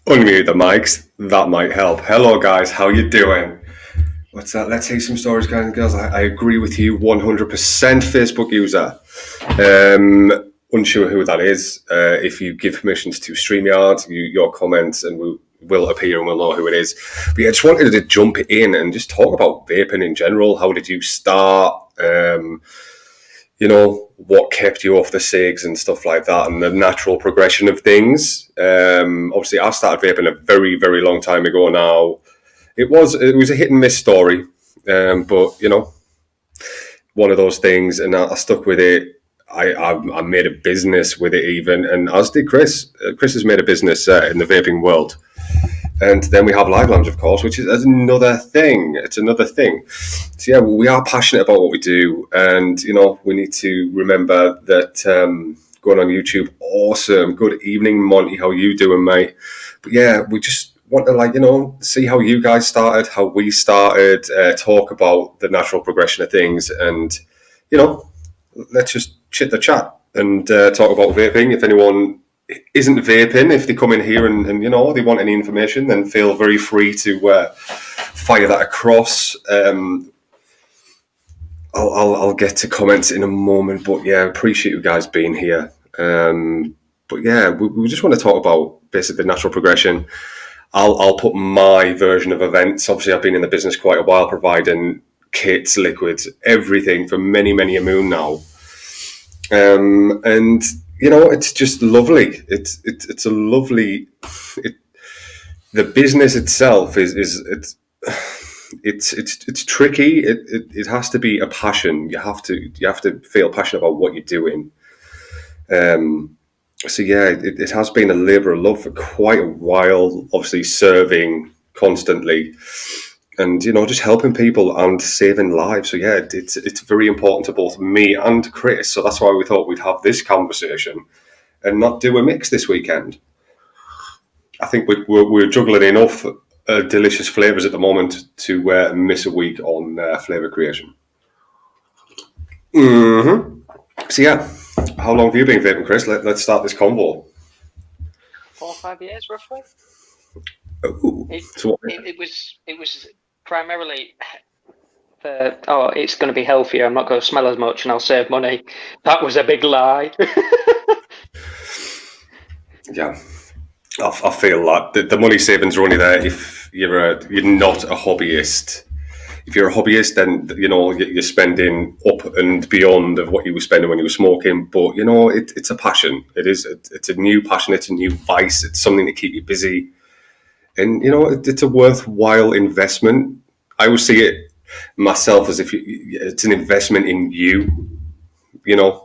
Unmute the mics. That might help. Hello, guys. How you doing? What's that? Let's hear some stories, guys and girls. I agree with you 100%. Facebook user. Unsure who that is. If you give permissions to StreamYard, your comments and we will appear and we'll know who it is. But yeah, I just wanted to jump in and just talk about vaping in general. How did you start? What kept you off the cigs and stuff like that, and the natural progression of things. Obviously, I started vaping a very, very long time ago now. It was a hit and miss story, but one of those things, and I stuck with it. I made a business with it even, and as did Chris. Chris has made a business in the vaping world. And then we have Live Lounge, of course, which is another thing. It's another thing. So, yeah, we are passionate about what we do. And, we need to remember that going on YouTube, awesome. Good evening, Monty. How you doing, mate? But, yeah, we just want to, see how you guys started, how we started, talk about the natural progression of things. And, let's just chit the chat and talk about vaping. If anyone isn't vaping, if they come in here and they want any information, then feel very free to fire that across. I'll get to comments in a moment, but yeah, appreciate you guys being here. But yeah, we just want to talk about basically the natural progression. I'll put my version of events. Obviously, I've been in the business quite a while, providing kits, liquids, everything for many, many a moon now. And it's just lovely. It's a lovely. The business itself it's tricky. It has to be a passion. You have to feel passionate about what you're doing. So yeah, it has been a labour of love for quite a while. Obviously, serving constantly, and just helping people and saving lives. So yeah, it's very important to both me and Chris. So that's why we thought we'd have this conversation and not do a mix this weekend. I think we're juggling enough delicious flavors at the moment to miss a week on flavor creation. So yeah, how long have you been vaping, Chris? Let's start this convo. 4 or 5 years, roughly. Ooh. It was primarily for it's going to be healthier. I'm not going to smell as much, and I'll save money. That was a big lie. Yeah, I feel like the money savings are only there if you're not a hobbyist. If you're a hobbyist, then you're spending up and beyond of what you were spending when you were smoking. But it's a passion. It's a new passion. It's a new vice. It's something to keep you busy, and it's a worthwhile investment. I always see it myself as if it's an investment in you. You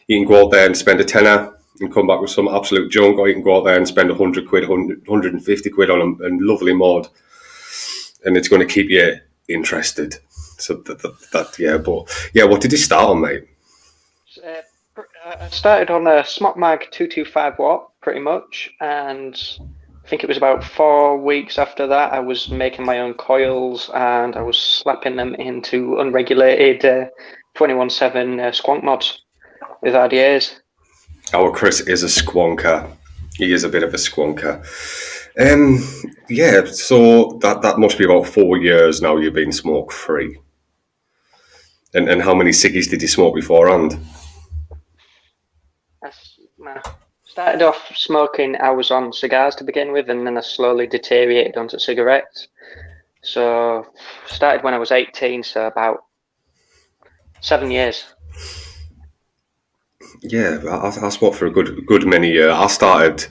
can go out there and spend a tenner and come back with some absolute junk, or you can go out there and spend 100 quid, 150 quid on a lovely mod, and it's going to keep you interested. So yeah, but yeah, what did you start on, mate? I started on a Smok Mag 225 watt, pretty much, and I think it was about 4 weeks after that I was making my own coils and I was slapping them into unregulated 21/7 squonk mods with RDAs. Our Chris is a squonker. He is a bit of a squonker. Yeah, so that must be about 4 years now you've been smoke free. And how many ciggies did you smoke beforehand? I started off smoking, I was on cigars to begin with, and then I slowly deteriorated onto cigarettes. So started when I was 18, so about 7 years. Yeah, I smoked for a good many years. I started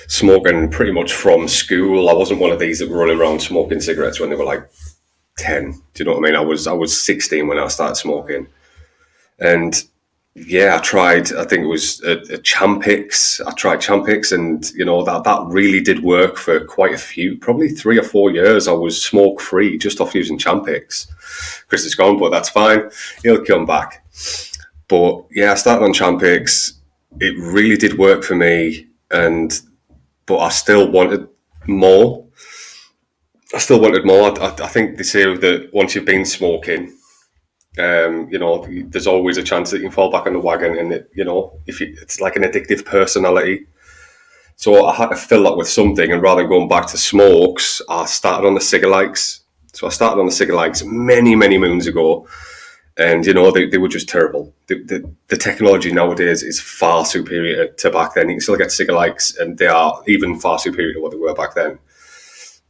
smoking pretty much from school. I wasn't one of these that were running around smoking cigarettes when they were like 10. Do you know what I mean? I was 16 when I started smoking, and yeah, I tried. I think it was a Champix. I tried Champix, and that really did work for quite a few, probably 3 or 4 years. I was smoke free just off using Champix. Chris is gone, but that's fine. He'll come back. But yeah, I started on Champix. It really did work for me, but I still wanted more. I think they say that once you've been smoking, there's always a chance that you can fall back on the wagon, and it's like an addictive personality. So I had to fill that with something, and rather than going back to smokes, I started on the cigalikes. So I started on the cigalikes many, many moons ago, and they were just terrible. The technology nowadays is far superior to back then. You can still get cigalikes, and they are even far superior to what they were back then.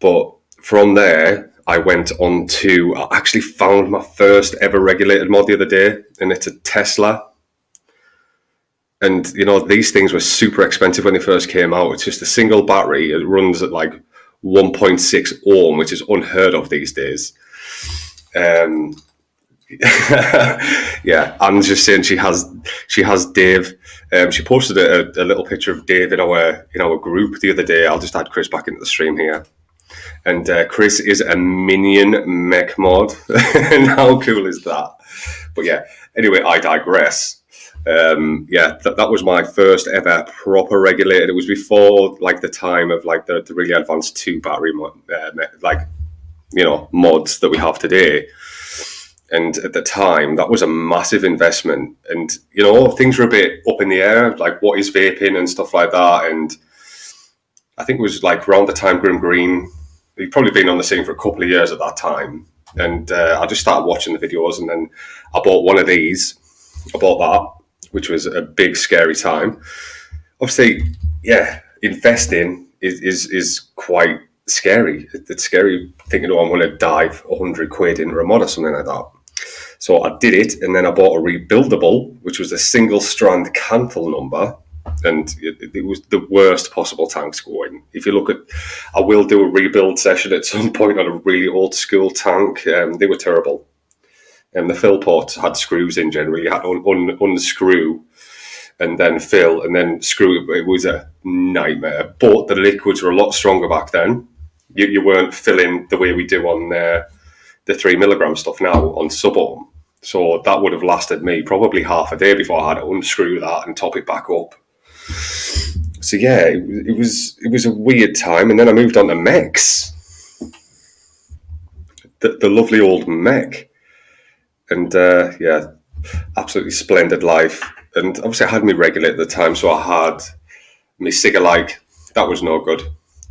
But from there, I went on to, I actually found my first ever regulated mod the other day, and it's a Tesla. And, these things were super expensive when they first came out. It's just a single battery. It runs at like 1.6 ohm, which is unheard of these days. Yeah, Anne's just saying she has Dave. She posted a little picture of Dave in our group the other day. I'll just add Chris back into the stream here. And Chris is a minion mech mod. And how cool is that? But yeah, anyway, I digress. That was my first ever proper regulated. It was before like the time of like the really advanced 2 battery mods that we have today. And at the time, that was a massive investment. And things were a bit up in the air, like what is vaping and stuff like that. And I think it was like around the time Grim Green. He'd probably been on the scene for a couple of years at that time. And I just started watching the videos, and then I bought one of these. I bought that, which was a big, scary time. Obviously, yeah, investing is quite scary. It's scary thinking, I'm going to dive 100 quid into a mod or something like that. So I did it, and then I bought a rebuildable, which was a single strand Canthal number. And it was the worst possible tank to go in. If you look at, I will do a rebuild session at some point on a really old school tank. They were terrible. And the fill ports had screws in generally. You had to unscrew and then fill and then screw. It was a nightmare. But the liquids were a lot stronger back then. You weren't filling the way we do on the 3 milligram stuff now on sub-ohm. So that would have lasted me probably half a day before I had to unscrew that and top it back up. So yeah, it was a weird time, and then I moved on to mechs, the lovely old mech, and absolutely splendid life. And obviously I had me regulated at the time, so I had my Sigalike. That was no good.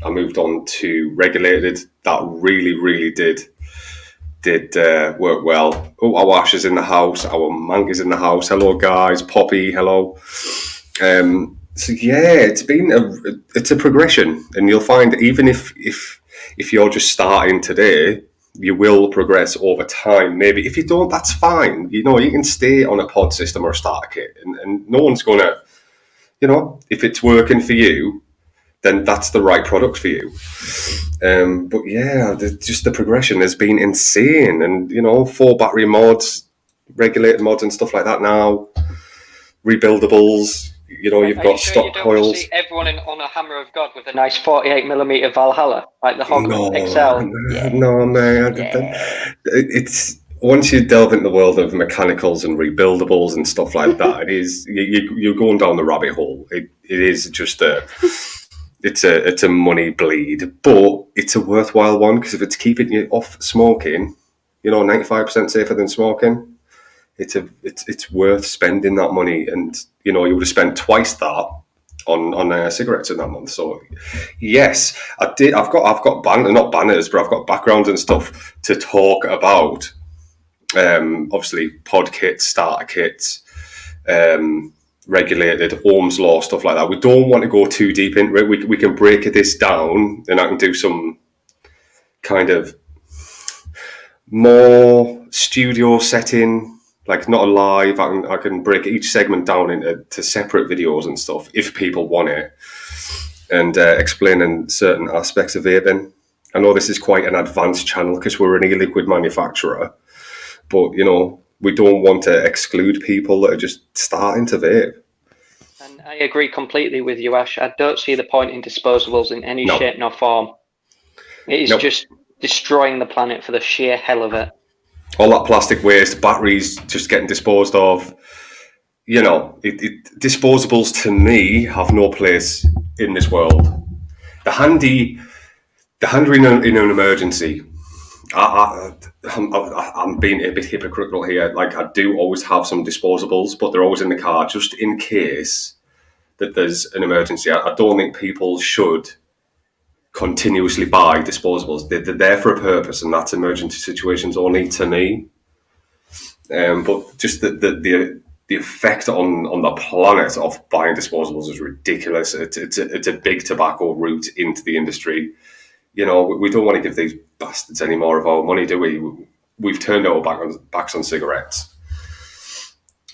I moved on to regulated. That really did work well. Oh, our Ash is in the house. Our Mank is in the house. Hello guys, Poppy. Hello. So yeah, it's a progression, and you'll find even if you're just starting today, you will progress over time. Maybe if you don't, that's fine. You can stay on a pod system or a starter kit, and no one's gonna, if it's working for you, then that's the right product for you. But yeah, just the progression has been insane, and 4 battery mods, regulated mods, and stuff like that now, rebuildables. You've got stock coils. See everyone on a Hammer of God with a nice 48mm Valhalla, like the Hog XL. No, man. It's once you delve into the world of mechanicals and rebuildables and stuff like that, it is you're going down the rabbit hole. It is just it's a money bleed, but it's a worthwhile one because if it's keeping you off smoking, 95% safer than smoking. It's worth spending that money, and you would have spent twice that on cigarettes in that month. So yes, I did. I've got not banners, but I've got background and stuff to talk about. Obviously, pod kits, starter kits, regulated Ohm's law, stuff like that. We don't want to go too deep into it. We can break this down, and I can do some kind of more studio setting. Like not a live, I can break each segment down into separate videos and stuff if people want it, and explaining certain aspects of vaping. I know this is quite an advanced channel because we're an e-liquid manufacturer, but we don't want to exclude people that are just starting to vape. And I agree completely with you, Ash. I don't see the point in disposables in any shape nor form. It is just destroying the planet for the sheer hell of it. All that plastic waste, batteries just getting disposed of. Disposables to me have no place in this world. The handy in an emergency. I'm being a bit hypocritical here. Like I do always have some disposables, but they're always in the car just in case that there's an emergency. I don't think people should continuously buy disposables. They're there for a purpose, and that's emergency situations only to me. But just the effect on the planet of buying disposables is ridiculous. It's a big tobacco route into the industry. You know, we don't want to give these bastards any more of our money, do we? We've turned our backs on cigarettes.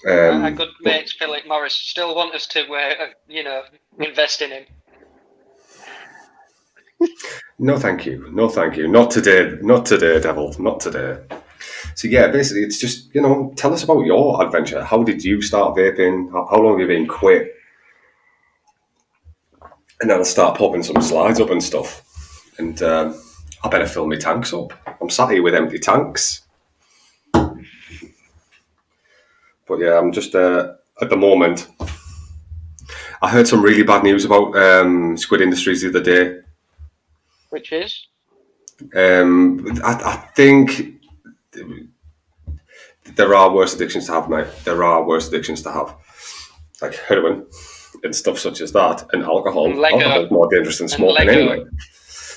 Our good mates Philip Morris still want us to, invest in him. No, thank you. No, thank you. Not today. Not today, Devil. Not today. So yeah, basically, it's just, tell us about your adventure. How did you start vaping? How long have you been quit? And then I'll start popping some slides up and stuff. And I better fill my tanks up. I'm sat here with empty tanks. But yeah, I'm just at the moment. I heard some really bad news about Squid Industries the other day. Which is? I think there are worse addictions to have, mate. There are worse addictions to have. Like heroin and stuff such as that. And alcohol. And Lego. Alcohol's more dangerous than smoking anyway.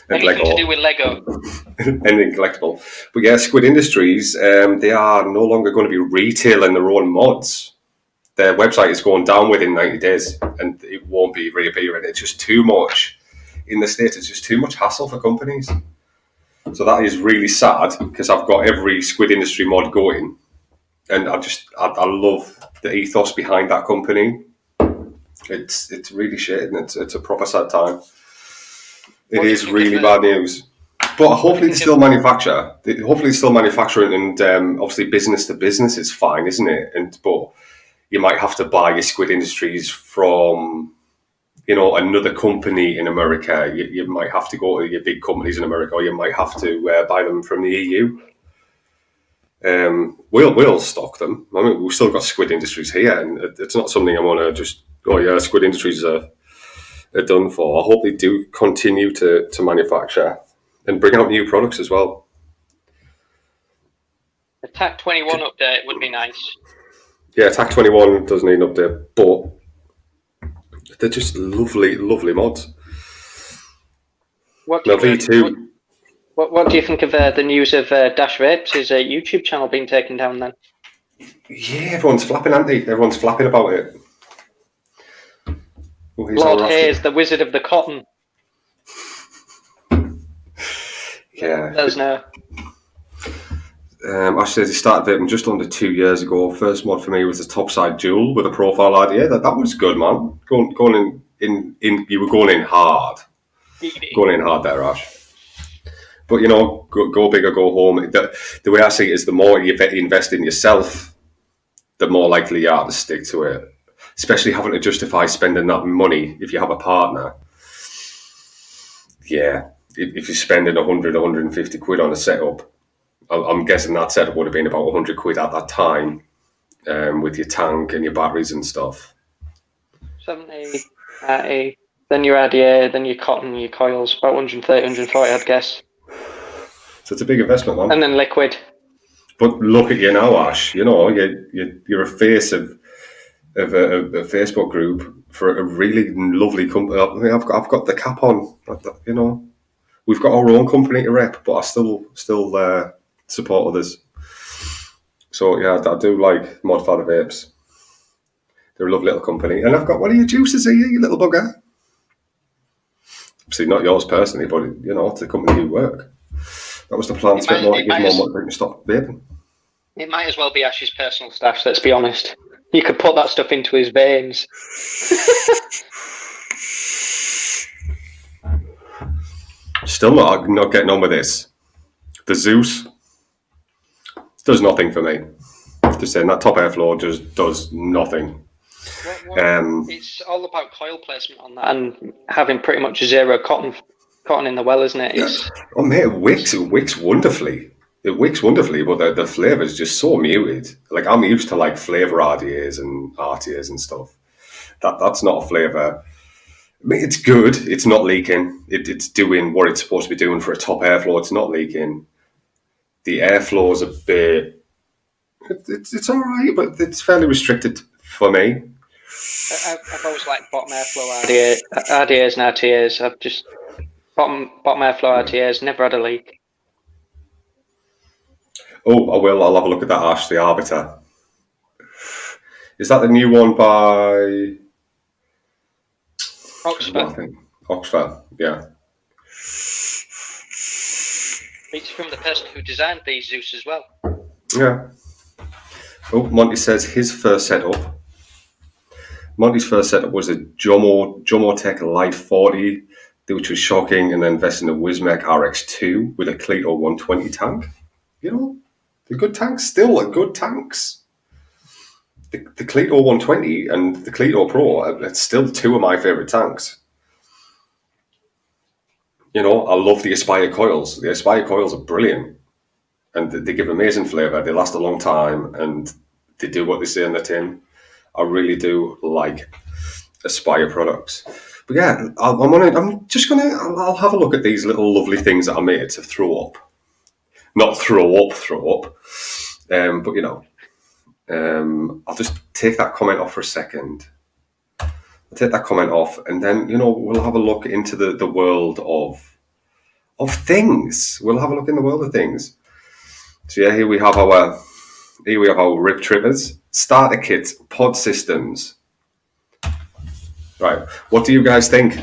And anything Lego. To do with Lego. Anything collectible. But yeah, Squid Industries, they are no longer going to be retailing their own mods. Their website is going down within 90 days and it won't be reappearing. It's just too much. In the States, it's just too much hassle for companies. So that is really sad because I've got every Squid Industry mod going. And I love the ethos behind that company. It's really shit and it's a proper sad time. It is really bad news. But hopefully they still manufacture. Hopefully they still manufacturing and obviously business to business is fine, isn't it? But you might have to buy your Squid Industries from, another company in America. You might have to go to your big companies in America, or you might have to buy them from the EU. We'll stock them. I mean, we've still got Squid Industries here, and it's not something I want to just, Squid Industries are done for. I hope they do continue to manufacture and bring out new products as well. A TAC 21 update would be nice. Yeah, TAC 21 does need an update, but they're just lovely, lovely mods. What do you think of the news of Dash Vapes' YouTube channel being taken down then? Yeah, everyone's flapping, aren't they? Everyone's flapping about it. Oh, Lord Hayes, the Wizard of the Cotton. Yeah. There's no. Actually, I started vaping just under 2 years ago. First mod for me was the Topside Dual with a profile idea. That was good, man. Going in, you were going in hard. Going in hard there, Ash. But go big or go home. The way I see it is, the more you invest in yourself, the more likely you are to stick to it. Especially having to justify spending that money if you have a partner. Yeah, if you're spending 100, 150 quid on a setup, I'm guessing that setup would have been about 100 quid at that time, with your tank and your batteries and stuff. 70, 80, then your RDA, then your cotton, your coils, about 130, 140, I'd guess. So it's a big investment, man. And then liquid. But look at you now, Ash. You're a face of a Facebook group for a really lovely company. I mean, I've got the cap on. We've got our own company to rep, but I still support others. So yeah, I do like Mod Father Vapes. They're a lovely little company, and I've got one of your juices here, you little bugger. Obviously not yours personally, but it's the company you work. That was the plan. To get more motivation to stop vaping. It might as well be Ash's personal stash. Let's be honest. You could put that stuff into his veins. Still not getting on with this. The Zeus does nothing for me. Just saying, that top airflow just does nothing. It's all about coil placement on that and having pretty much zero cotton in the well, isn't it? Yeah. Oh mate, it wicks wonderfully. It wicks wonderfully, but the flavour is just so muted. Like, I'm used to like flavour RDAs and RTAs and stuff. That's not a flavour. I mean, it's good. It's not leaking. It's doing what it's supposed to be doing for a top airflow. It's not leaking. The airflow is a bit. It's all right, but it's fairly restricted for me. I've always liked bottom airflow RDAs and RTAs. I've just bottom airflow RTAs, never had a leak. Oh, I will. I'll have a look at that Ash, the Arbiter. Is that the new one by Oxford. Oxford, yeah. It's from the person who designed these Zeus as well. Yeah. Oh, Monty says his first setup. Monty's first setup was a Jomotech Life 40, which was shocking, and then invested in a Wismec RX2 with a Cleto 120 tank. You know, the good tanks still are good tanks. The Cleto 120 and the Cleto Pro, it's still two of my favourite tanks. You know, I love the Aspire coils. The Aspire coils are brilliant, and they give amazing flavour. They last a long time, and they do what they say on the tin. I really do like Aspire products. But yeah, I'll have a look at these little lovely things that I made to throw up. Not throw up. But you know, I'll just take that comment off for a second. I'll take that comment off, and then we'll have a look into the world of things. We'll have a look in the world of things. So yeah, here we have our rib trippers, starter kits, pod systems. Right, what do you guys think?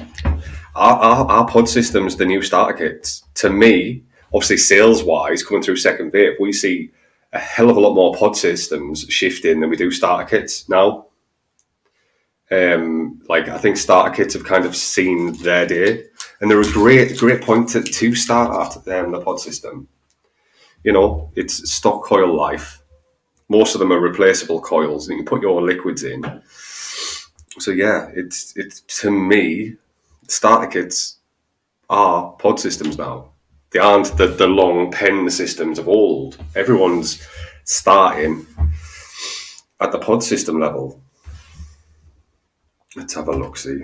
Are pod systems the new starter kits? To me, obviously sales wise, coming through Second Vape, we see a hell of a lot more pod systems shifting than we do starter kits now. I think starter kits have kind of seen their day, and they're a great point to start at the pod system. You know, it's stock coil life. Most of them are replaceable coils, and you put your liquids in. So yeah, it's to me, starter kits are pod systems now. They aren't the long pen systems of old. Everyone's starting at the pod system level. Let's have a look, see.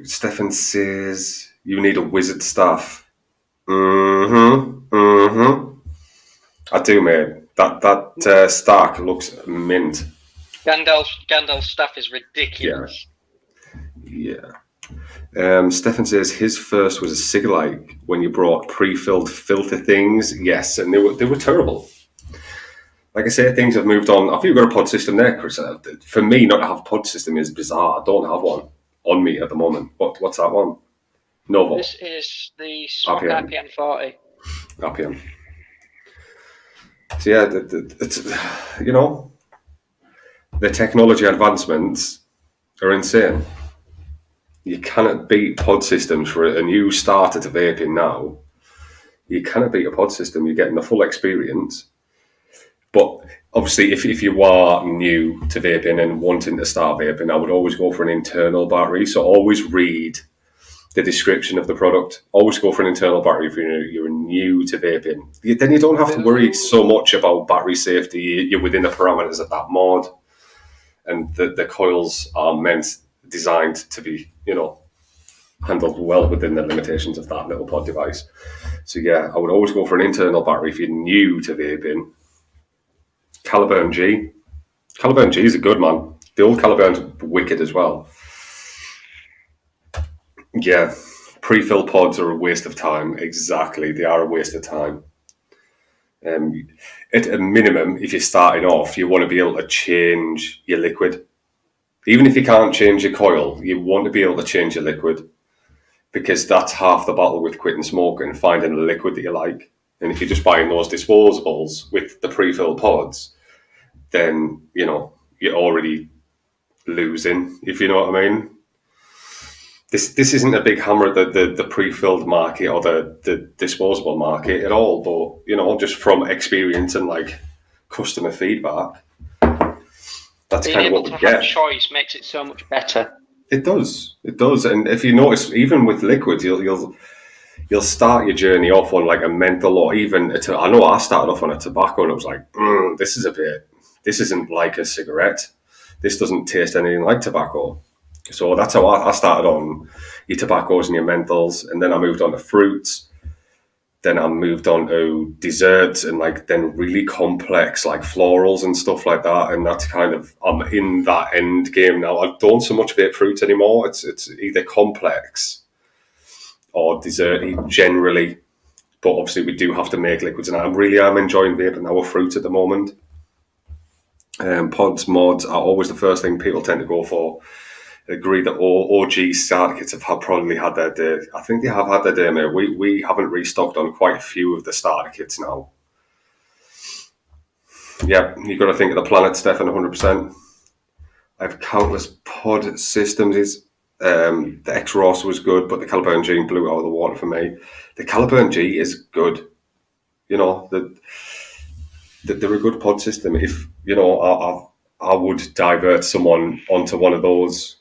Stefan says, you need a wizard staff. I do, mate. That Stark looks mint. Gandalf's stuff is ridiculous. Yeah. Stefan says his first was a Cigalite when you brought pre-filled filter things. Yes, and they were terrible. Like I say, things have moved on. I think you've got a pod system there, Chris. For me, not to have a pod system is bizarre. I don't have one on me at the moment. What's that one? Novo. This is the RPM 40. RPM. So yeah, it's, the technology advancements are insane. You cannot beat pod systems for a new starter to vaping now. You cannot beat a pod system. You're getting the full experience. But obviously, if you are new to vaping and wanting to start vaping, I would always go for an internal battery. So always read the description of the product. Always go for an internal battery if you're new to vaping. Then you don't have to worry so much about battery safety. You're within the parameters of that mod. And the coils are designed to be, handled well within the limitations of that little pod device. So yeah, I would always go for an internal battery if you're new to vaping. Caliburn G. Caliburn G is a good man. The old Caliburn's wicked as well. Yeah, pre-fill pods are a waste of time. Exactly, they are a waste of time. At a minimum, if you're starting off, you want to be able to change your liquid. Even if you can't change your coil, you want to be able to change your liquid, because that's half the battle with quitting smoking, finding a liquid that you like. And if you're just buying those disposables with the pre-filled pods, then, you're already losing, if you know what I mean. This isn't a big hammer at the pre-filled market or the disposable market at all, but, just from experience and, customer feedback, that's kind of what we get. Being able to have choice makes it so much better. It does. And if you notice, even with liquids, you'll start your journey off on a menthol, or even I know I started off on a tobacco and I was like, this isn't like a cigarette. This doesn't taste anything like tobacco. So that's how I started on your tobaccos and your menthols, and then I moved on to fruits. Then I moved on to desserts and like then really complex like florals and stuff like that. And that's kind of I'm in that end game now. I don't so much vape fruit anymore. It's either complex or desserty generally. But obviously we do have to make liquids, and I'm enjoying vaping now with fruit at the moment. Pods, mods are always the first thing people tend to go for. I agree that all OG starter kits have probably had their day. I think they have had their day, mate. We haven't restocked on quite a few of the starter kits now. Yeah, you've got to think of the planet, Stefan, 100%. I have countless pod systems. The X-Ross was good, but the Caliburn G blew out of the water for me. The Caliburn G is good. You know, they're a good pod system. If, you know, I would divert someone onto one of those,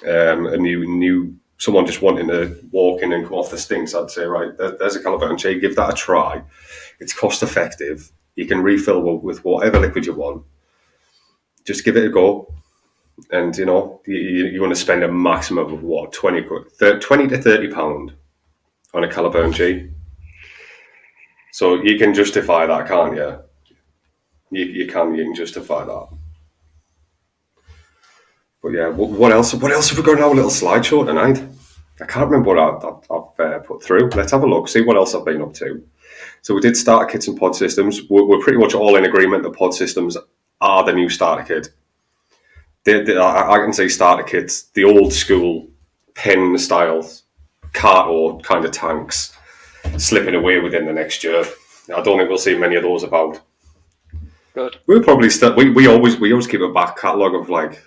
a new someone just wanting to walk in and come off the stinks, I'd say, right, there's a Caliburn G, give that a try. It's cost effective. You can refill with whatever liquid you want. Just give it a go. And, you know, you want to spend a maximum of what, 20 to £30 on a Caliburn G. So you can justify that, can't you? You can justify that. But yeah, what else? What else have we got in our little slideshow tonight? I can't remember what I've put through. Let's have a look, see what else I've been up to. So we did starter kits and pod systems. We're pretty much all in agreement that pod systems are the new starter kit. I can say starter kits, the old school pen styles, carto kind of tanks, slipping away within the next year. I don't think we'll see many of those about. Good. We'll probably still we always keep a back catalogue of like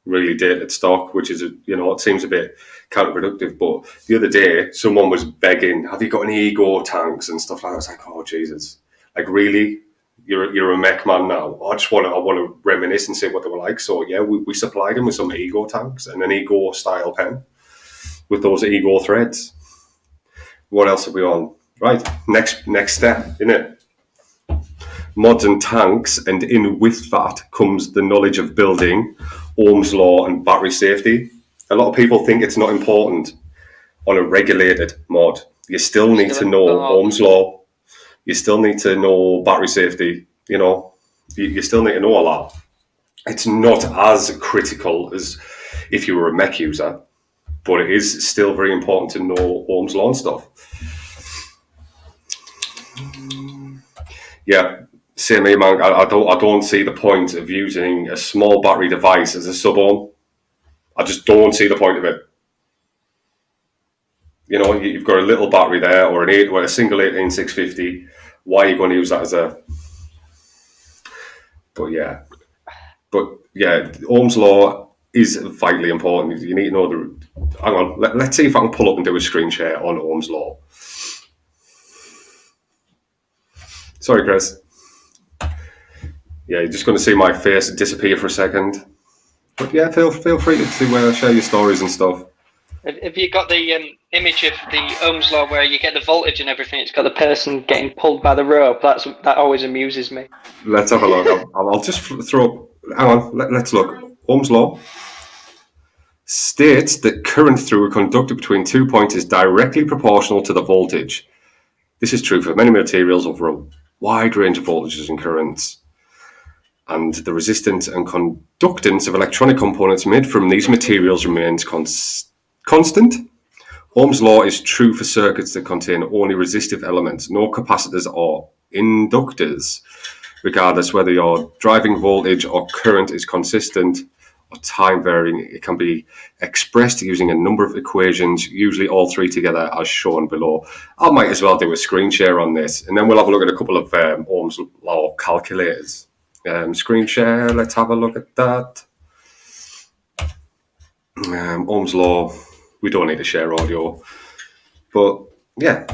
really dated stock, which is, you know, it seems a bit counterproductive. But the other day, someone was begging, "Have you got any ego tanks and stuff like that?" I was like, "Oh Jesus, like really? You're a mech man now." I want to reminisce and see what they were like. So yeah, we supplied them with some ego tanks and an ego style pen with those ego threads. What else are we on? Right, next step, innit? Mods and tanks, and in with that comes the knowledge of building, Ohm's law, and battery safety. A lot of people think it's not important on a regulated mod. You still need to know Ohm's law. You still need to know battery safety. You know, you still need to know all that. It's not as critical as if you were a mech user, but it is still very important to know Ohm's law and stuff. Yeah. Same here, man. I don't see the point of using a small battery device as a sub-ohm. I just don't see the point of it. You know, you've got a little battery there, or a single 18650. Why are you going to use that as a? But yeah, Ohm's law is vitally important. You need to know the. Hang on, let's see if I can pull up and do a screen share on Ohm's law. Sorry, Chris. Yeah, you're just going to see my face disappear for a second. But yeah, feel free to share your stories and stuff. Have you got the image of the Ohm's law where you get the voltage and everything? It's got the person getting pulled by the rope. That always amuses me. Let's have a look. I'll just throw up. Hang on, let's look. Ohm's law states that current through a conductor between 2 points is directly proportional to the voltage. This is true for many materials over a wide range of voltages and currents. And the resistance and conductance of electronic components made from these materials remains constant. Ohm's law is true for circuits that contain only resistive elements, no capacitors or inductors. Regardless whether your driving voltage or current is consistent or time varying, it can be expressed using a number of equations, usually all three together as shown below. I might as well do a screen share on this, and then we'll have a look at a couple of Ohm's law calculators. Screen share, let's have a look at that. Ohm's law, we don't need to share audio, but yeah,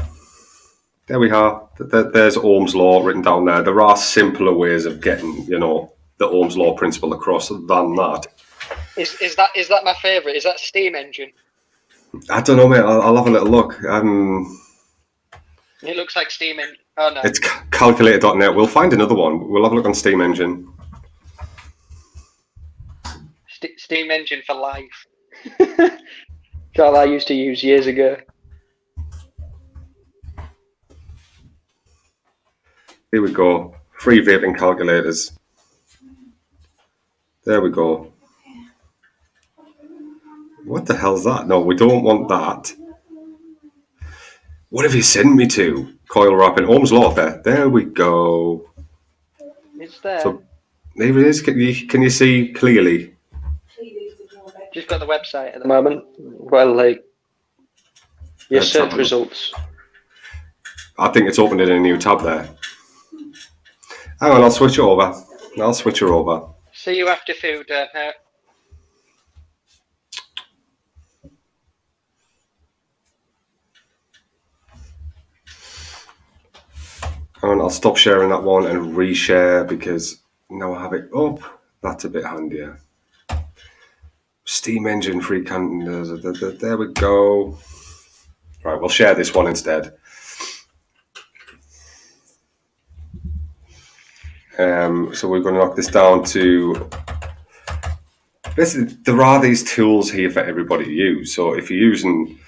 there we are. There's Ohm's law written down there. There are simpler ways of getting, you know, the Ohm's law principle across than that. Is that my favourite? Is that steam engine? I don't know, mate. I'll have a little look. It looks like steam engine. Oh no, it's calculator.net. We'll find another one. We'll have a look on steam engine. Steam engine for life. God, I used to use years ago. Here we go. Free vaping calculators. There we go. What the hell's that? No, we don't want that. What have you sent me to? Coil wrapping. Ohm's law there. There we go. It's there. So, there it is. Can you see clearly? Just got the website at the moment. Well, like your search results. I think it's opened in a new tab there. Hang on, I'll switch over. See you after food. Hang on, I'll stop sharing that one and reshare because now I have it up. That's a bit handier. Steam engine free candles. There we go. Right, we'll share this one instead. So we're going to knock this down to. Basically, there are these tools here for everybody to use. So if you're using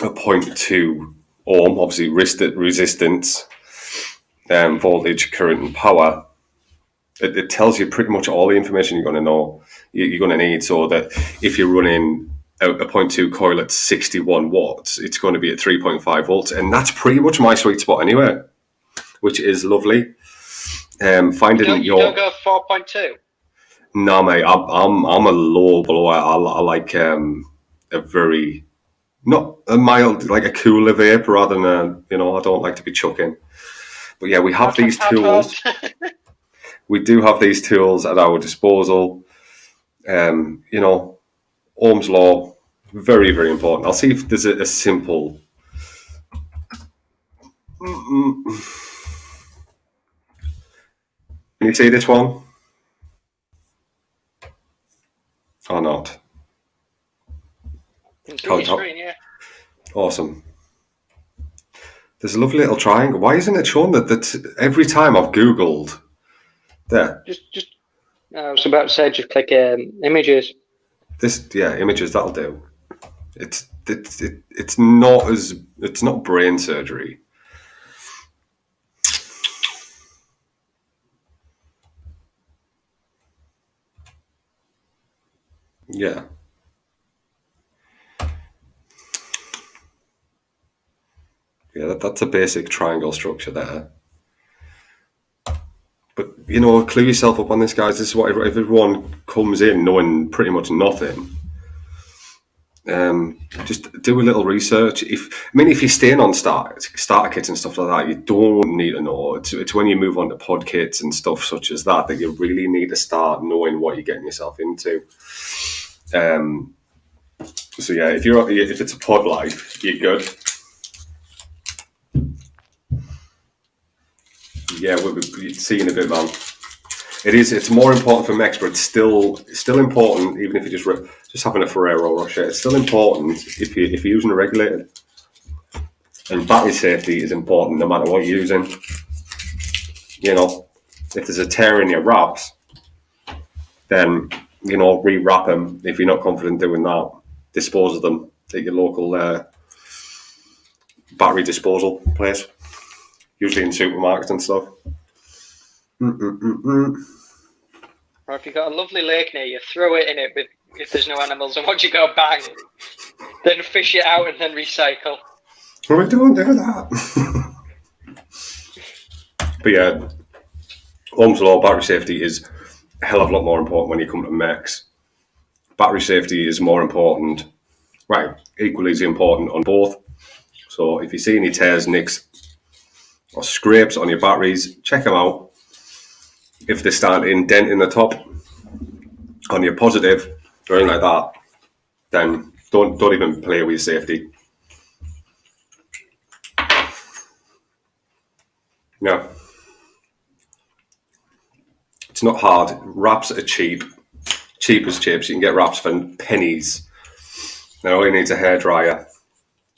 a 0.2 ohm, obviously resistance, voltage, current, and power, it tells you pretty much all the information you're going to know, you're going to need. So that if you're running a 0.2 coil at 61 watts, it's going to be at 3.5 volts, and that's pretty much my sweet spot anyway, which is lovely. Finding you don't go 4.2. No, mate. I'm a low blower. I like a very not a mild, like a cooler vape rather than I don't like to be chucking. But yeah, we have these tools. We do have these tools at our disposal. Ohm's law, very, very important. I'll see if there's a simple. Can you see this one? Or not? Can see your screen, yeah. Awesome. There's a lovely little triangle. Why isn't it showing that every time I've Googled? There. Just. I was about to say, just click images. Images. That'll do. It's not brain surgery. Yeah. Yeah, that's a basic triangle structure there. But, clue yourself up on this, guys. This is what everyone comes in knowing pretty much nothing. Just do a little research. If you're staying on starter kits and stuff like that, you don't need to know. It's when you move on to pod kits and stuff such as that you really need to start knowing what you're getting yourself into. So yeah, if it's a pod life, you're good. Yeah, we'll be seeing a bit, man. It's more important for mechs, but it's still important, even if you're just having a Ferrero Rocher. It's still important if you're using a regulated. And battery safety is important no matter what you're using. If there's a tear in your wraps, then, re-wrap them if you're not confident doing that. Dispose of them at your local battery disposal place, usually in supermarkets and stuff. Or if you've got a lovely lake near you, throw it in it if there's no animals, and watch it go bang. Then fish it out and then recycle. Well, we don't do that. But yeah, Ohm's law, battery safety is a hell of a lot more important when you come to mechs. Battery safety is more important, right, equally as important on both. So if you see any tears, nicks, or scrapes on your batteries, check them out. If they start indenting the top on your positive, or anything like that, then don't even play with your safety. No. It's not hard. Wraps are cheap. Cheap as chips. You can get wraps for pennies. Now all you need is a hairdryer.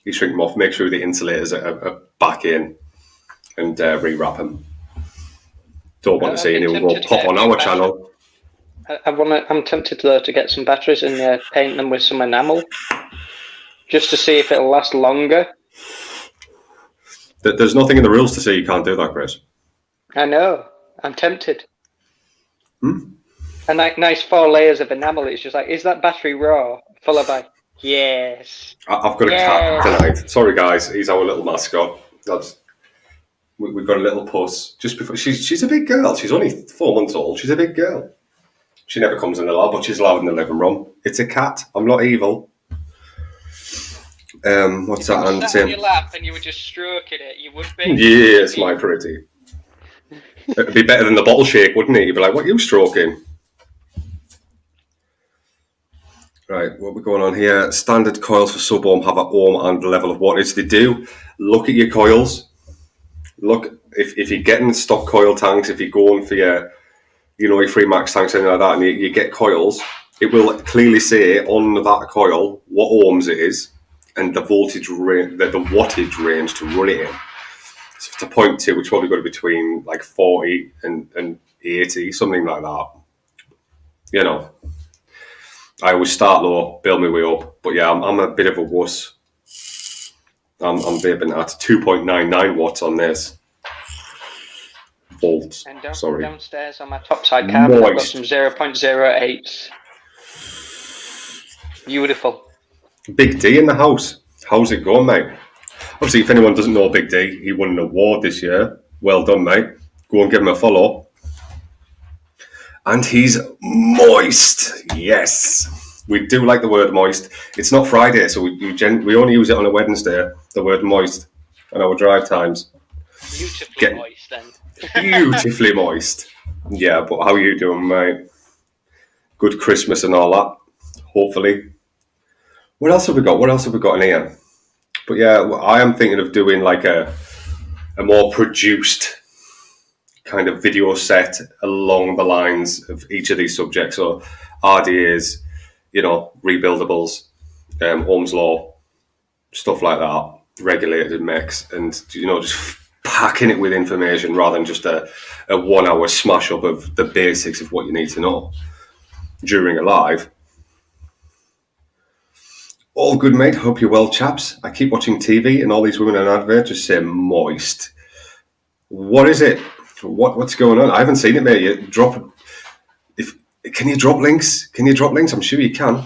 You shrink them off, make sure the insulators are back in, and re-wrap them. Don't want to see anyone go pop on our channel. I'm tempted to get some batteries and paint them with some enamel, just to see if it'll last longer. There's nothing in the rules to say you can't do that, Chris. I know. I'm tempted. A nice 4 layers of enamel. It's just like, is that battery raw? Followed by, yes. I've got a cat tonight. Sorry, guys. He's our little mascot. We've got a little puss. Just before she's a big girl. She's only 4 months old. She's a big girl. She never comes in the lab, but she's allowed in the living room. It's a cat. I'm not evil. What's that? And sat on your lap and you were just stroking it. You would be. Yes, my pretty. It'd be better than the bottle shake, wouldn't it? You'd be like, "What are you stroking?" Right, what we're going on here? Standard coils for sub-ohm have an ohm and level of wattage. They do. Look at your coils. Look, if you're getting stock coil tanks, if you're going for your free max tanks, anything like that, and you get coils, it will clearly say on that coil what ohms it is and the voltage range, the wattage range to run it in. So to 0.2, it's probably got to be between like 40 and 80, something like that. I always start low, build my way up. But yeah, I'm a bit of a wuss. I'm vaping at 2.99 watts on this. Volts. And Sorry. Downstairs on my top side cabinet, I've got some 0.08s. Beautiful. Big D in the house. How's it going, mate? Obviously, if anyone doesn't know Big D, he won an award this year. Well done, mate. Go and give him a follow. And he's moist. Yes. We do like the word moist. It's not Friday, so we only use it on a Wednesday, the word moist, on our drive times. Beautifully moist, then. Beautifully moist. Yeah, but how are you doing, mate? Good Christmas and all that, hopefully. What else have we got? What else have we got in here? But yeah, I am thinking of doing like a more produced kind of video set along the lines of each of these subjects. So RDAs, rebuildables, Ohm's law, stuff like that, regulated mix, and just packing it with information rather than just a 1 hour smash up of the basics of what you need to know during a live. All good, mate. Hope you're well, chaps. I keep watching TV and all these women in adverts just say moist. What is it? What's going on? I haven't seen it, mate. Can you drop links? Can you drop links? I'm sure you can.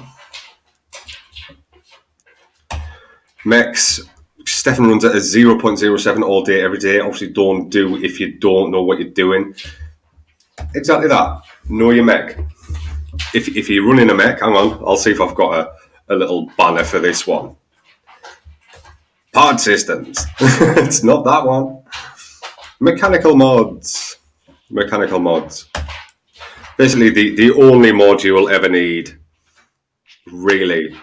Mex, Stefan runs at a 0.07 all day, every day. Obviously, don't do if you don't know what you're doing. Exactly that. Know your mech. If you're running a mech, hang on, I'll see if I've got a little banner for this one. Pod systems. It's not that one. Mechanical mods. Basically, the only mod you will ever need. Really.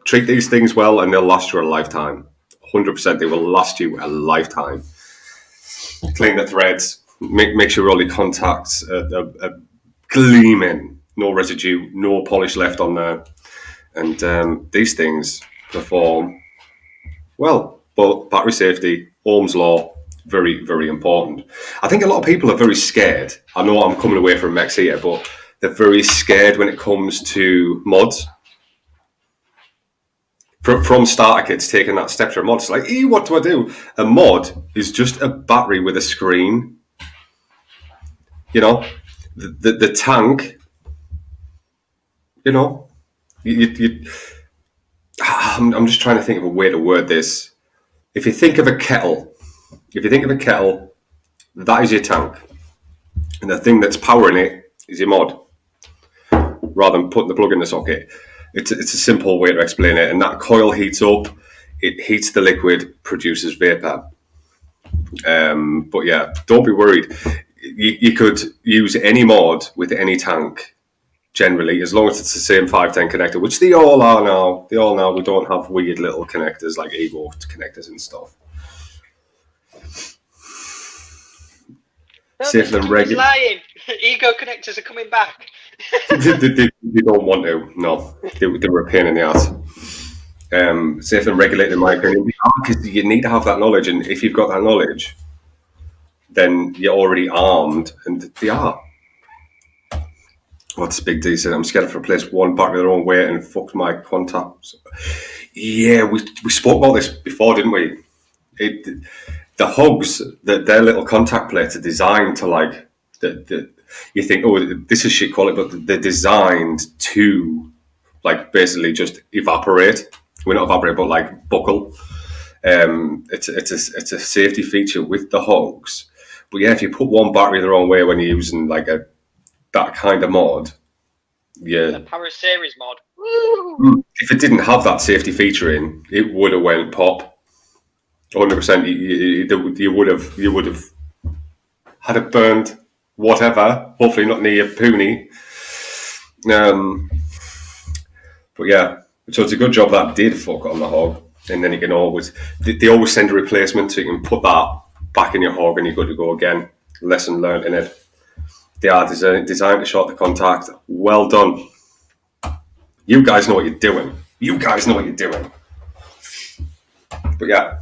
Treat these things well and they'll last you a lifetime. 100% they will last you a lifetime. Clean the threads. Make sure all your contacts are gleaming. No residue, no polish left on there. And these things perform well. But battery safety, Ohm's law, very, very important. I think a lot of people are very scared. I know I'm coming away from Mex here, but they're very scared when it comes to mods. From starter kits, taking that step to a mod, it's like, what do I do? A mod is just a battery with a screen. The tank. I'm just trying to think of a way to word this. If you think of a kettle, that is your tank, and the thing that's powering it is your mod. Rather than putting the plug in the socket. It's a simple way to explain it. And that coil heats up, it heats the liquid, produces vapor. But yeah, don't be worried. You could use any mod with any tank, generally, as long as it's the same 510 connector, which they all are now. We don't have weird little connectors like Evo connectors and stuff. Safer than regular. Lying. Ego connectors are coming back. They don't want to. No, they were a pain in the ass. Safer than regulated, in my opinion, because you need to have that knowledge, and if you've got that knowledge, then you're already armed, and they are. What's Big D said? I'm scared to replace one battery their own weight and fuck my contacts. Yeah, we spoke about this before, didn't we? the hugs, their little contact plates are designed to like you think, oh, this is shit quality, but they're designed to like basically just evaporate. We're not evaporate, but like buckle. It's a safety feature with the hugs. But yeah, if you put one battery the wrong way when you're using like that kind of mod, yeah, The Power Series mod. if it didn't have that safety feature in, it would have went pop. 100%. You would have had it burned. Whatever. Hopefully not near Poonie. But yeah, so it's a good job that did fuck on the hog, and then you can always they always send a replacement, so you can put that back in your hog and you're good to go again. Lesson learned in it. They are designed to short the contact. Well done. You guys know what you're doing. But yeah,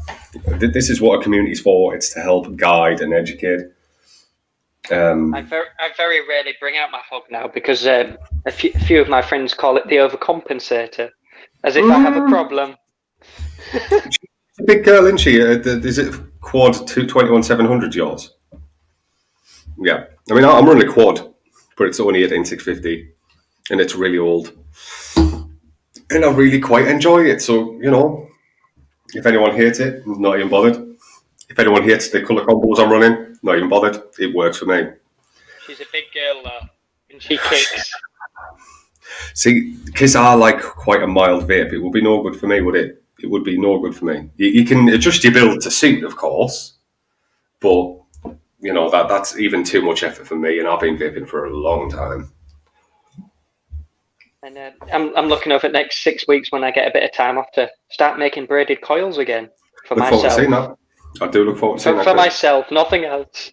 this is what a community is for. It's to help guide and educate. I very rarely bring out my hog now because a few of my friends call it the overcompensator, as if I have a problem. She's a big girl, isn't she? Is it quad 221-700 yours? Yeah. I mean, I'm running a quad, but it's only 18650, and it's really old. And I really quite enjoy it. So, you know, if anyone hates it, not even bothered. If anyone hates the colour combos I'm running, not even bothered. It works for me. She's a big girl though, and she kicks. See, because I like quite a mild vape, it would be no good for me, would it? It would be no good for me. You can adjust your build to suit, of course, but you know that's even too much effort for me, and I've been vaping for a long time. And I'm looking over the next 6 weeks when I get a bit of time off to start making braided coils again for Look forward to myself. seeing that. I do look forward to seeing that. For myself, nothing else.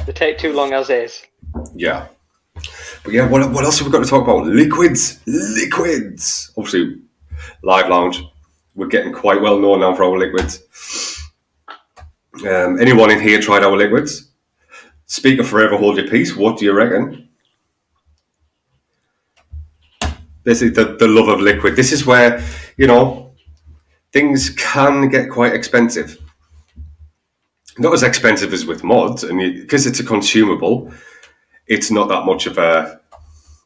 They take too long as is. Yeah. But yeah, what else have we got to talk about? Liquids. Obviously, Live Lounge. We're getting quite well known now for our liquids. Anyone in here tried our liquids? Speaker forever, hold your peace. What do you reckon? This is the love of liquid. This is where, you know, things can get quite expensive. Not as expensive as with mods, and because it's a consumable, it's not that much of a,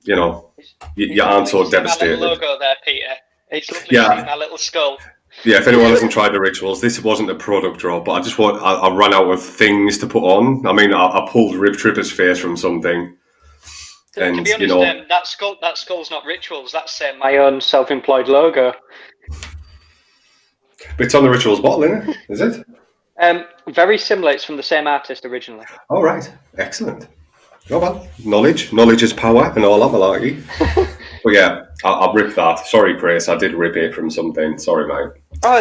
you know, you aren't so devastated. That little logo there, Peter. It's lovely seeing that little skull. Yeah, if anyone hasn't tried the rituals, this wasn't a product drop, but I ran out of things to put on. I mean, I pulled Rib Tripper's face from something. And, to be honest, you know, that skull's not rituals. That's my own self-employed logo. But it's on the rituals bottle, isn't it? Is it? Very similar. It's from the same artist originally. All right, excellent. Oh well, knowledge is power, and all that malarkey. But yeah, I ripped that. Sorry, Chris, I did rip it from something. Sorry, mate. Oh,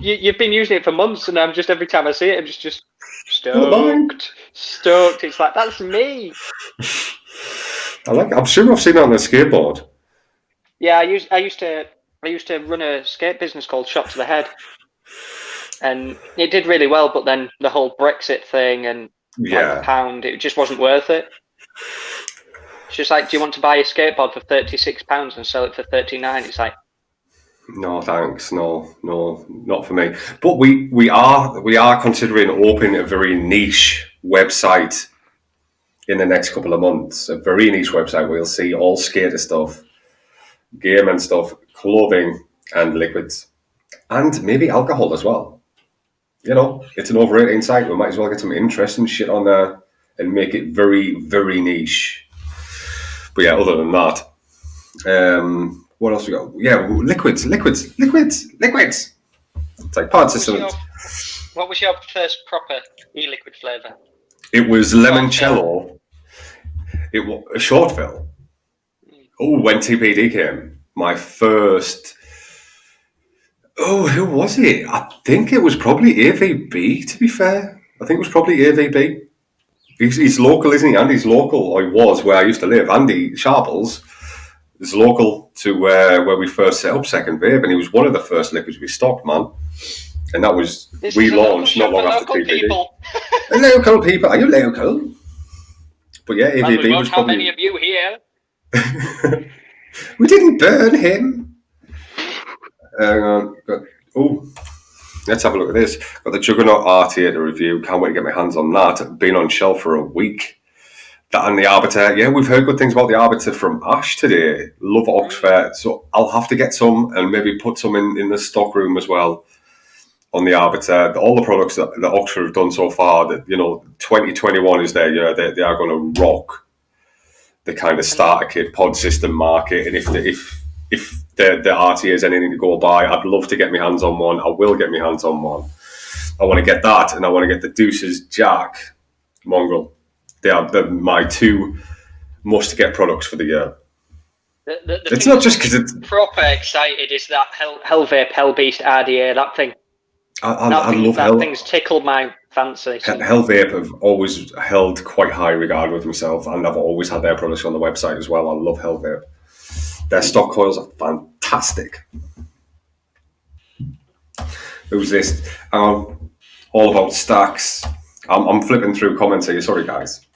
you've been using it for months, and I'm just every time I see it, I'm just stoked. It's like that's me. I'm sure I've seen it on a skateboard. Yeah, I used to run a skate business called Shot to the Head, and it did really well. But then the whole Brexit thing and like the pound, it just wasn't worth it. It's just like, do you want to buy a skateboard for £36 and sell it for £39? It's like, no, thanks. No, not for me. But we are considering opening a very niche website in the next couple of months. A very niche website where you'll see all skater stuff, game and stuff, clothing and liquids, and maybe alcohol as well. You know, it's an over 18 site. We might as well get some interesting shit on there and make it very, very niche. But yeah, other than that, what else we got? Yeah, liquids. It's like part system. What was your first proper e-liquid flavour? It was limoncello. It was a short fill. Oh, when TPD came, my first. Oh, who was it? I think it was probably AVB, to be fair. I think it was probably AVB. He's local, isn't he? Andy's local, or he was where I used to live. Andy Sharples is local to where we first set up Second Vape, and he was one of the first liquids we stocked, man. And that was relaunched not long after TPD. Local people, are you local? But yeah, AVB was probably. How many of you here? We didn't burn him. Let's have a look at this. Got the Juggernaut RTA to review. Can't wait to get my hands on that. Been on shelf for a week. That and the Arbiter. Yeah, we've heard good things about the Arbiter from Ash today. Love Oxford. So I'll have to get some and maybe put some in the stock room as well on the Arbiter. All the products that Oxford have done so far, that 2021 is their year. They are going to rock the kind of starter kit pod system market. And if the RTA is anything to go by, I'd love to get my hands on one. I will get my hands on one. I want to get that, and I want to get the Deuces Jack Mongrel. They are my two must-get products for the year. It's not just because it's proper excited. Is that Hell Vape, Hell Beast, RDA, that thing. I love that thing's tickled my fancy. Hell Vape have always held quite high regard with myself, and I've always had their products on the website as well. I love Hell Vape. Their stock coils are fantastic. Who's this? All about stacks. I'm flipping through comments here. Sorry, guys.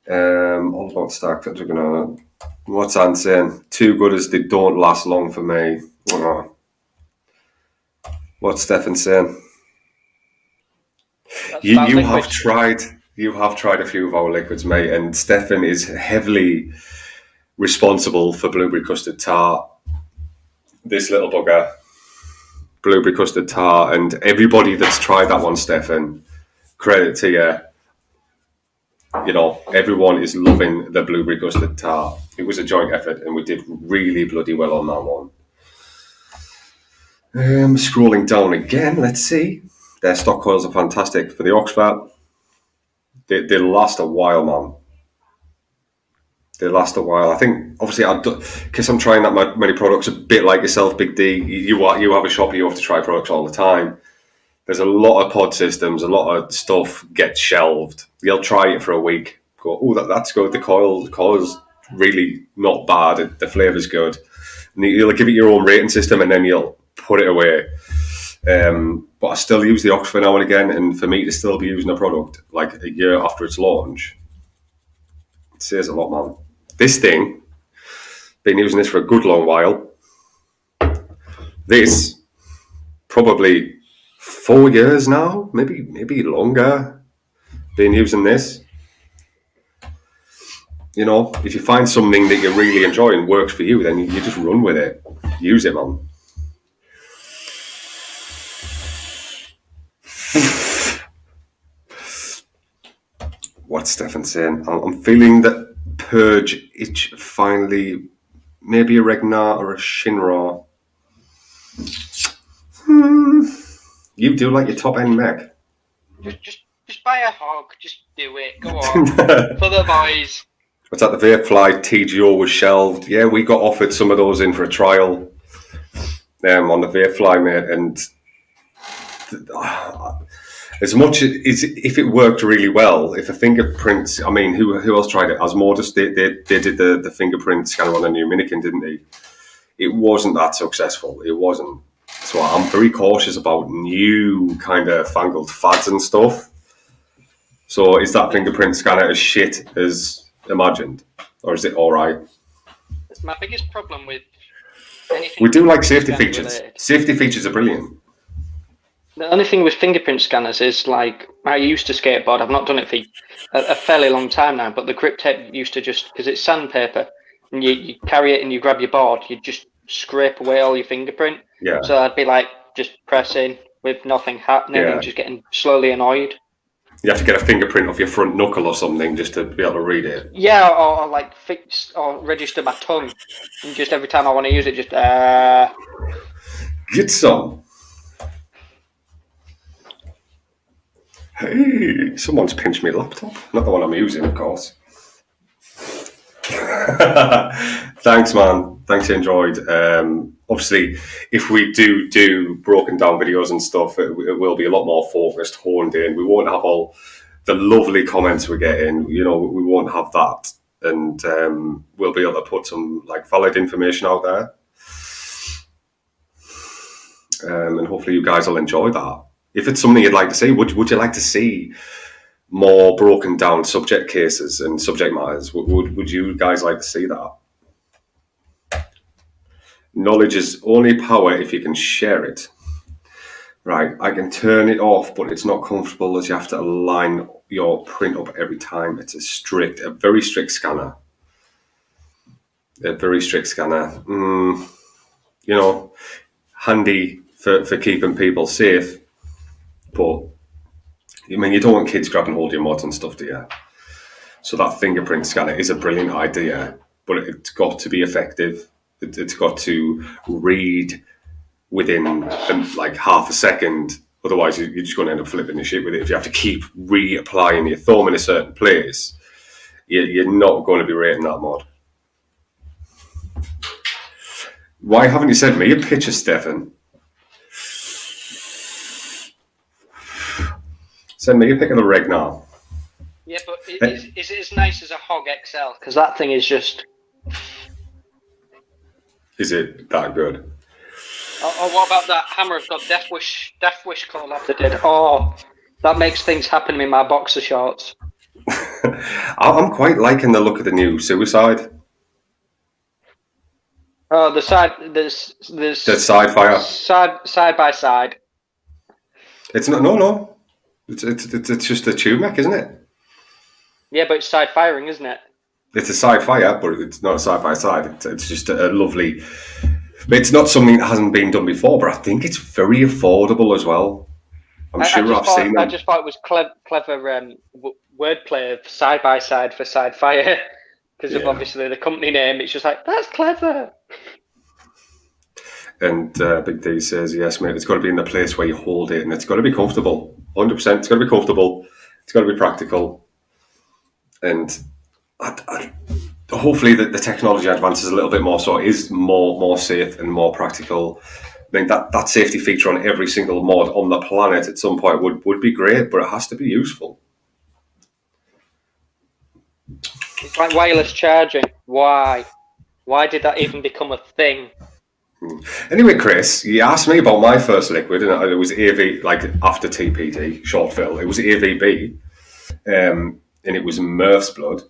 All about stacks. What's Anne saying? Too good as they don't last long for me. What's Stefan saying? You have tried a few of our liquids, mate, and Stefan is heavily responsible for blueberry custard tart. This little bugger, blueberry custard tart, and everybody that's tried that one, Stefan, credit to you. Everyone is loving the blueberry custard tart. It was a joint effort, and we did really bloody well on that one. Scrolling down again, let's see. Their stock coils are fantastic for the Oxford. They last a while, man. They last a while. I think, obviously, because I'm trying that many products, a bit like yourself, Big D. You have a shop, you have to try products all the time. There's a lot of pod systems, a lot of stuff gets shelved. You'll try it for a week, go, oh, that's good. The coil's really not bad. The flavour's good. And you'll give it your own rating system, and then you'll put it away. But I still use the Oxford now and again, and for me to still be using a product like a year after its launch, it says a lot, man. This thing, been using this for a good long while. This, probably 4 years now, maybe longer, been using this. If you find something that you really enjoy and works for you, then you just run with it. Use it, man. What's Stefan saying? I'm feeling that purge itch finally. Maybe a Regnar or a Shinra. You do like your top end mech. Just buy a hog. Just do it. Go on. For the boys. What's that? The Vapefly TGO was shelved. Yeah, we got offered some of those in for a trial on the Vapefly, mate. And as much as if it worked really well, if a fingerprint, I mean, who else tried it? Asmodus, they did the fingerprint scanner on a new Minikin, didn't they? It wasn't that successful. It wasn't. So I'm very cautious about new kind of fangled fads and stuff. So is that fingerprint scanner as shit as imagined? Or is it all right? It's my biggest problem with anything. We do like safety features. Safety features are brilliant. The only thing with fingerprint scanners is, like, I used to skateboard. I've not done it for a fairly long time now, but the grip tape used to just, because it's sandpaper, and you carry it and you grab your board, you just scrape away all your fingerprint. Yeah. So I'd be like just pressing with nothing happening and just getting slowly annoyed. You have to get a fingerprint off your front knuckle or something just to be able to read it. Yeah, or like fix or register my tongue. And just every time I want to use it, just Get some. Hey, someone's pinched my laptop. Not the one I'm using, of course. Thanks, man. Thanks, you enjoyed. Obviously, if we do broken down videos and stuff, it will be a lot more focused, honed in. We won't have all the lovely comments we're getting. We won't have that, and we'll be able to put some valid information out there, and hopefully you guys will enjoy that. If it's something you'd like to see, would you like to see more broken down subject cases and subject matters? Would you guys like to see that? Knowledge is only power if you can share it. right, I can turn it off, but it's not comfortable as you have to line your print up every time. It's a very strict scanner. A very strict scanner. You know, handy for keeping people safe, but I mean, you don't want kids grabbing hold of your mods and stuff, do you? So that fingerprint scanner is a brilliant idea, but it's got to be effective. It's got to read within like half a second. Otherwise, you're just going to end up flipping your shit with it. If you have to keep reapplying your thumb in a certain place, you're not going to be rating that mod. Why haven't you sent me a picture, Stefan? Send me a pic of the rig now. Yeah, but is it as nice as a Hog XL? Because that thing is just... Is it that good? Or what about that Hammer of God Death Wish collab They did. Oh, that makes things happen in my boxer shorts. I'm quite liking the look of the new Suicide. Oh, the side... There's The side fire. Side by side. It's not. No. It's just a tube mech, isn't it? Yeah, but it's side firing, isn't it? It's a side fire, but it's not a side by side. It's just a lovely. It's not something that hasn't been done before, but I think it's very affordable as well. I've seen them. I just thought it was clever wordplay of side by side for side fire because of obviously the company name. It's just like, that's clever. And Big D says, yes, mate, it's got to be in the place where you hold it, and it's got to be comfortable. 100%. It's got to be comfortable. It's got to be practical. And hopefully the technology advances a little bit more, so it is more safe and more practical. I mean, that safety feature on every single mod on the planet at some point would be great, but it has to be useful. It's like wireless charging. Why? Why did that even become a thing? Anyway, Chris, you asked me about my first liquid, and it was AV, like after TPD, short fill. It was AVB, and it was Murph's blood.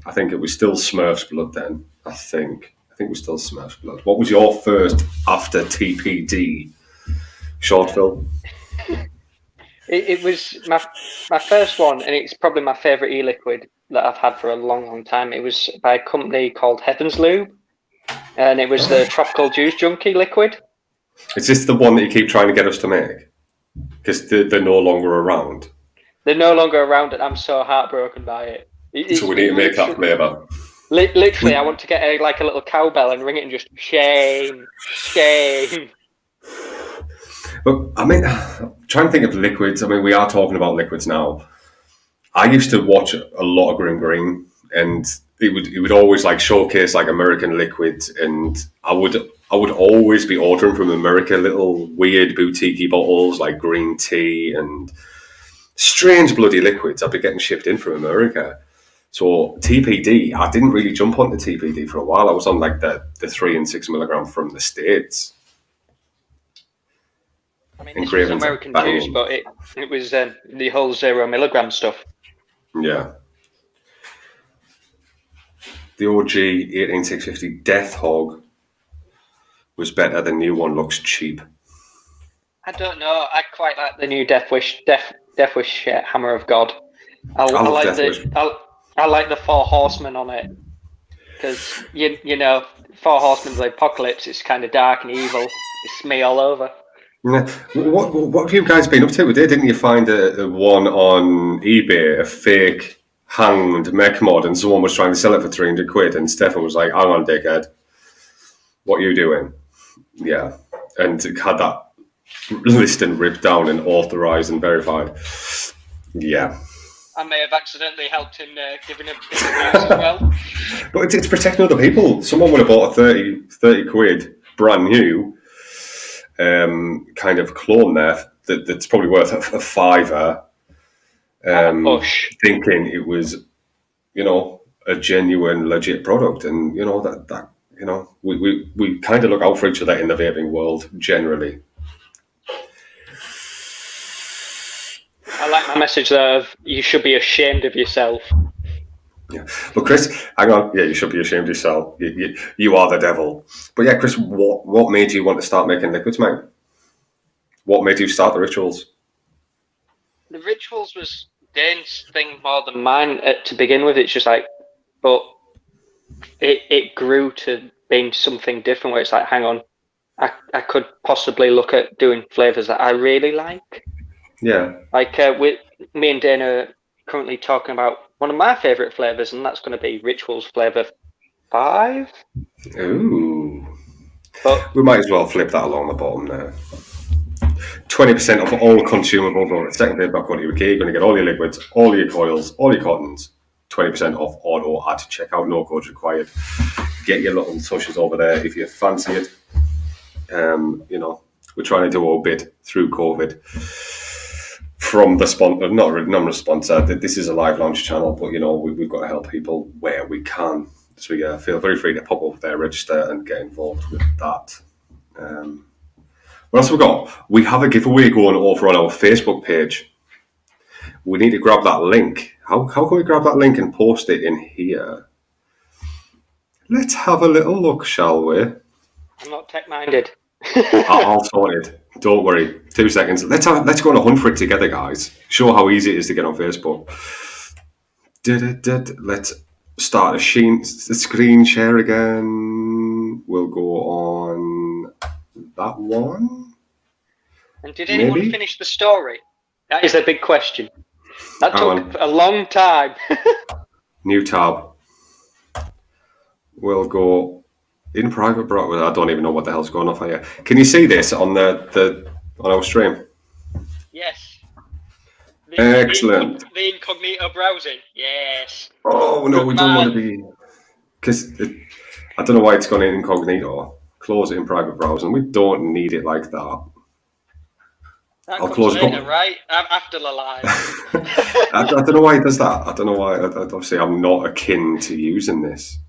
I think it was still Smurf's blood then. I think it was still Smurf's blood. What was your first after TPD short fill? It was my first one, and it's probably my favourite e-liquid that I've had for a long time. It was by a company called Heaven's Lube, and it was the Tropical Juice Junkie liquid. Is this the one that you keep trying to get us to make? Because they're no longer around. They're no longer around, and I'm so heartbroken by it. So we need to make that flavour. Literally, I want to get a little cowbell and ring it and just shame. But I mean, I'm trying to think of liquids. I mean, we are talking about liquids now. I used to watch a lot of Grim Green, and it would always like showcase like American liquids, and I would always be ordering from America little weird boutique bottles like green tea and strange bloody liquids I'd be getting shipped in from America. So TPD, I didn't really jump onto TPD for a while. I was on like the 3 and 6 milligram from the States. I mean, this was American juice, but it was the whole 0 milligram stuff. Yeah. The OG 18650 Death Hog was better. The new one looks cheap. I don't know. I quite like The new Death Wish Hammer of God. I like the 4 horsemen on it because you know 4 horsemen of the apocalypse. It's kind of dark and evil. It's me all over. Yeah. What have you guys been up to today? Didn't you find a one on eBay, a fake hanged mech mod, and someone was trying to sell it for 300 quid, and Stefan was like, "Hang on, dickhead, what are you doing?" Yeah, and it had that listing ripped down and authorized and verified. Yeah. I may have accidentally helped in giving a bit of news as well. But it's protecting other people. Someone would have bought a 30 quid brand new kind of clone there that's probably worth a fiver. Thinking it was, a genuine, legit product, and that we kind of look out for each other in the vaping world generally. I like my message there of you should be ashamed of yourself. Yeah, but Chris, hang on. Yeah, you should be ashamed of yourself. You are the devil. But yeah, Chris, what made you want to start making liquids, mate? What made you start the rituals? The rituals was Dane's thing more than mine to begin with. It's just like, but it grew to being something different where it's like, hang on, I could possibly look at doing flavors that I really like. Yeah. Like with me and Dana currently talking about one of my favorite flavors, and that's going to be Rituals flavor 5. Ooh. But We might as well flip that along the bottom there. 20% off all consumables on the second paper quality with key. You're going to get all your liquids, all your coils, all your cottons. 20% off auto at checkout. No codes required. Get your little touches over there if you fancy it. We're trying to do our bit through COVID. From the sponsor, not a sponsor. This is a live launch channel, but we've got to help people where we can. So feel very free to pop over there, register, and get involved with that. What else have we got? We have a giveaway going over on our Facebook page. We need to grab that link. How can we grab that link and post it in here? Let's have a little look, shall we? I'm not tech-minded. I'll sort it. Don't worry. 2 seconds. Let's go on a hunt for it together, guys. Show how easy it is to get on Facebook. Let's start a screen share again. We'll go on that one. And did anyone finish the story? That is a big question. That took a long time. New tab. We'll go in private browser. I don't even know what the hell's going on here. Can you see this on on our stream? Yes. Excellent. The incognito browsing. Yes. Oh no, we don't want to be, because I don't know why it's gone in incognito. Close it in private browsing. We don't need it like that. I'll close it later, right after the live. I don't know why it does that. I don't know why. Obviously, I'm not akin to using this.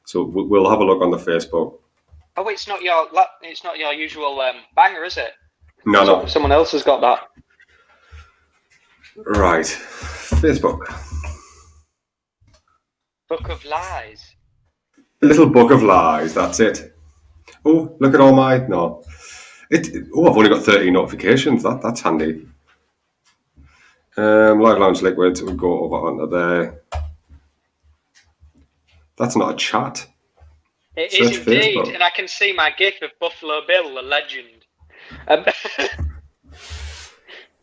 So we'll have a look on the Facebook. Oh, it's not your usual banger, is it? No. Someone else has got that. Right, Facebook. Book of Lies. A little book of lies. That's it. Oh, look at all my no. I've only got 30 notifications. That's handy. Live Lounge Liquids. We'll go over onto there. That's not a chat. It is indeed, Facebook. And I can see my gif of Buffalo Bill, the legend.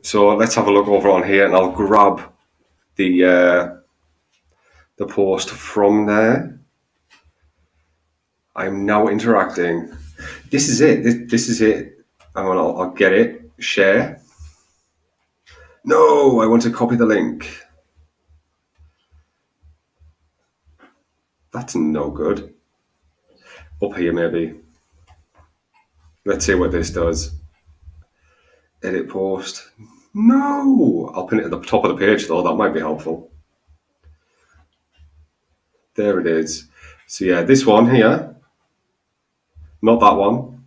So let's have a look over on here, and I'll grab the post from there. I'm now interacting. This is it. This is it. I'll get it. Share. No, I want to copy the link. That's no good. Up here, maybe. Let's see what this does. Edit post. No! I'll pin it at the top of the page, though. That might be helpful. There it is. So, yeah, this one here. Not that one.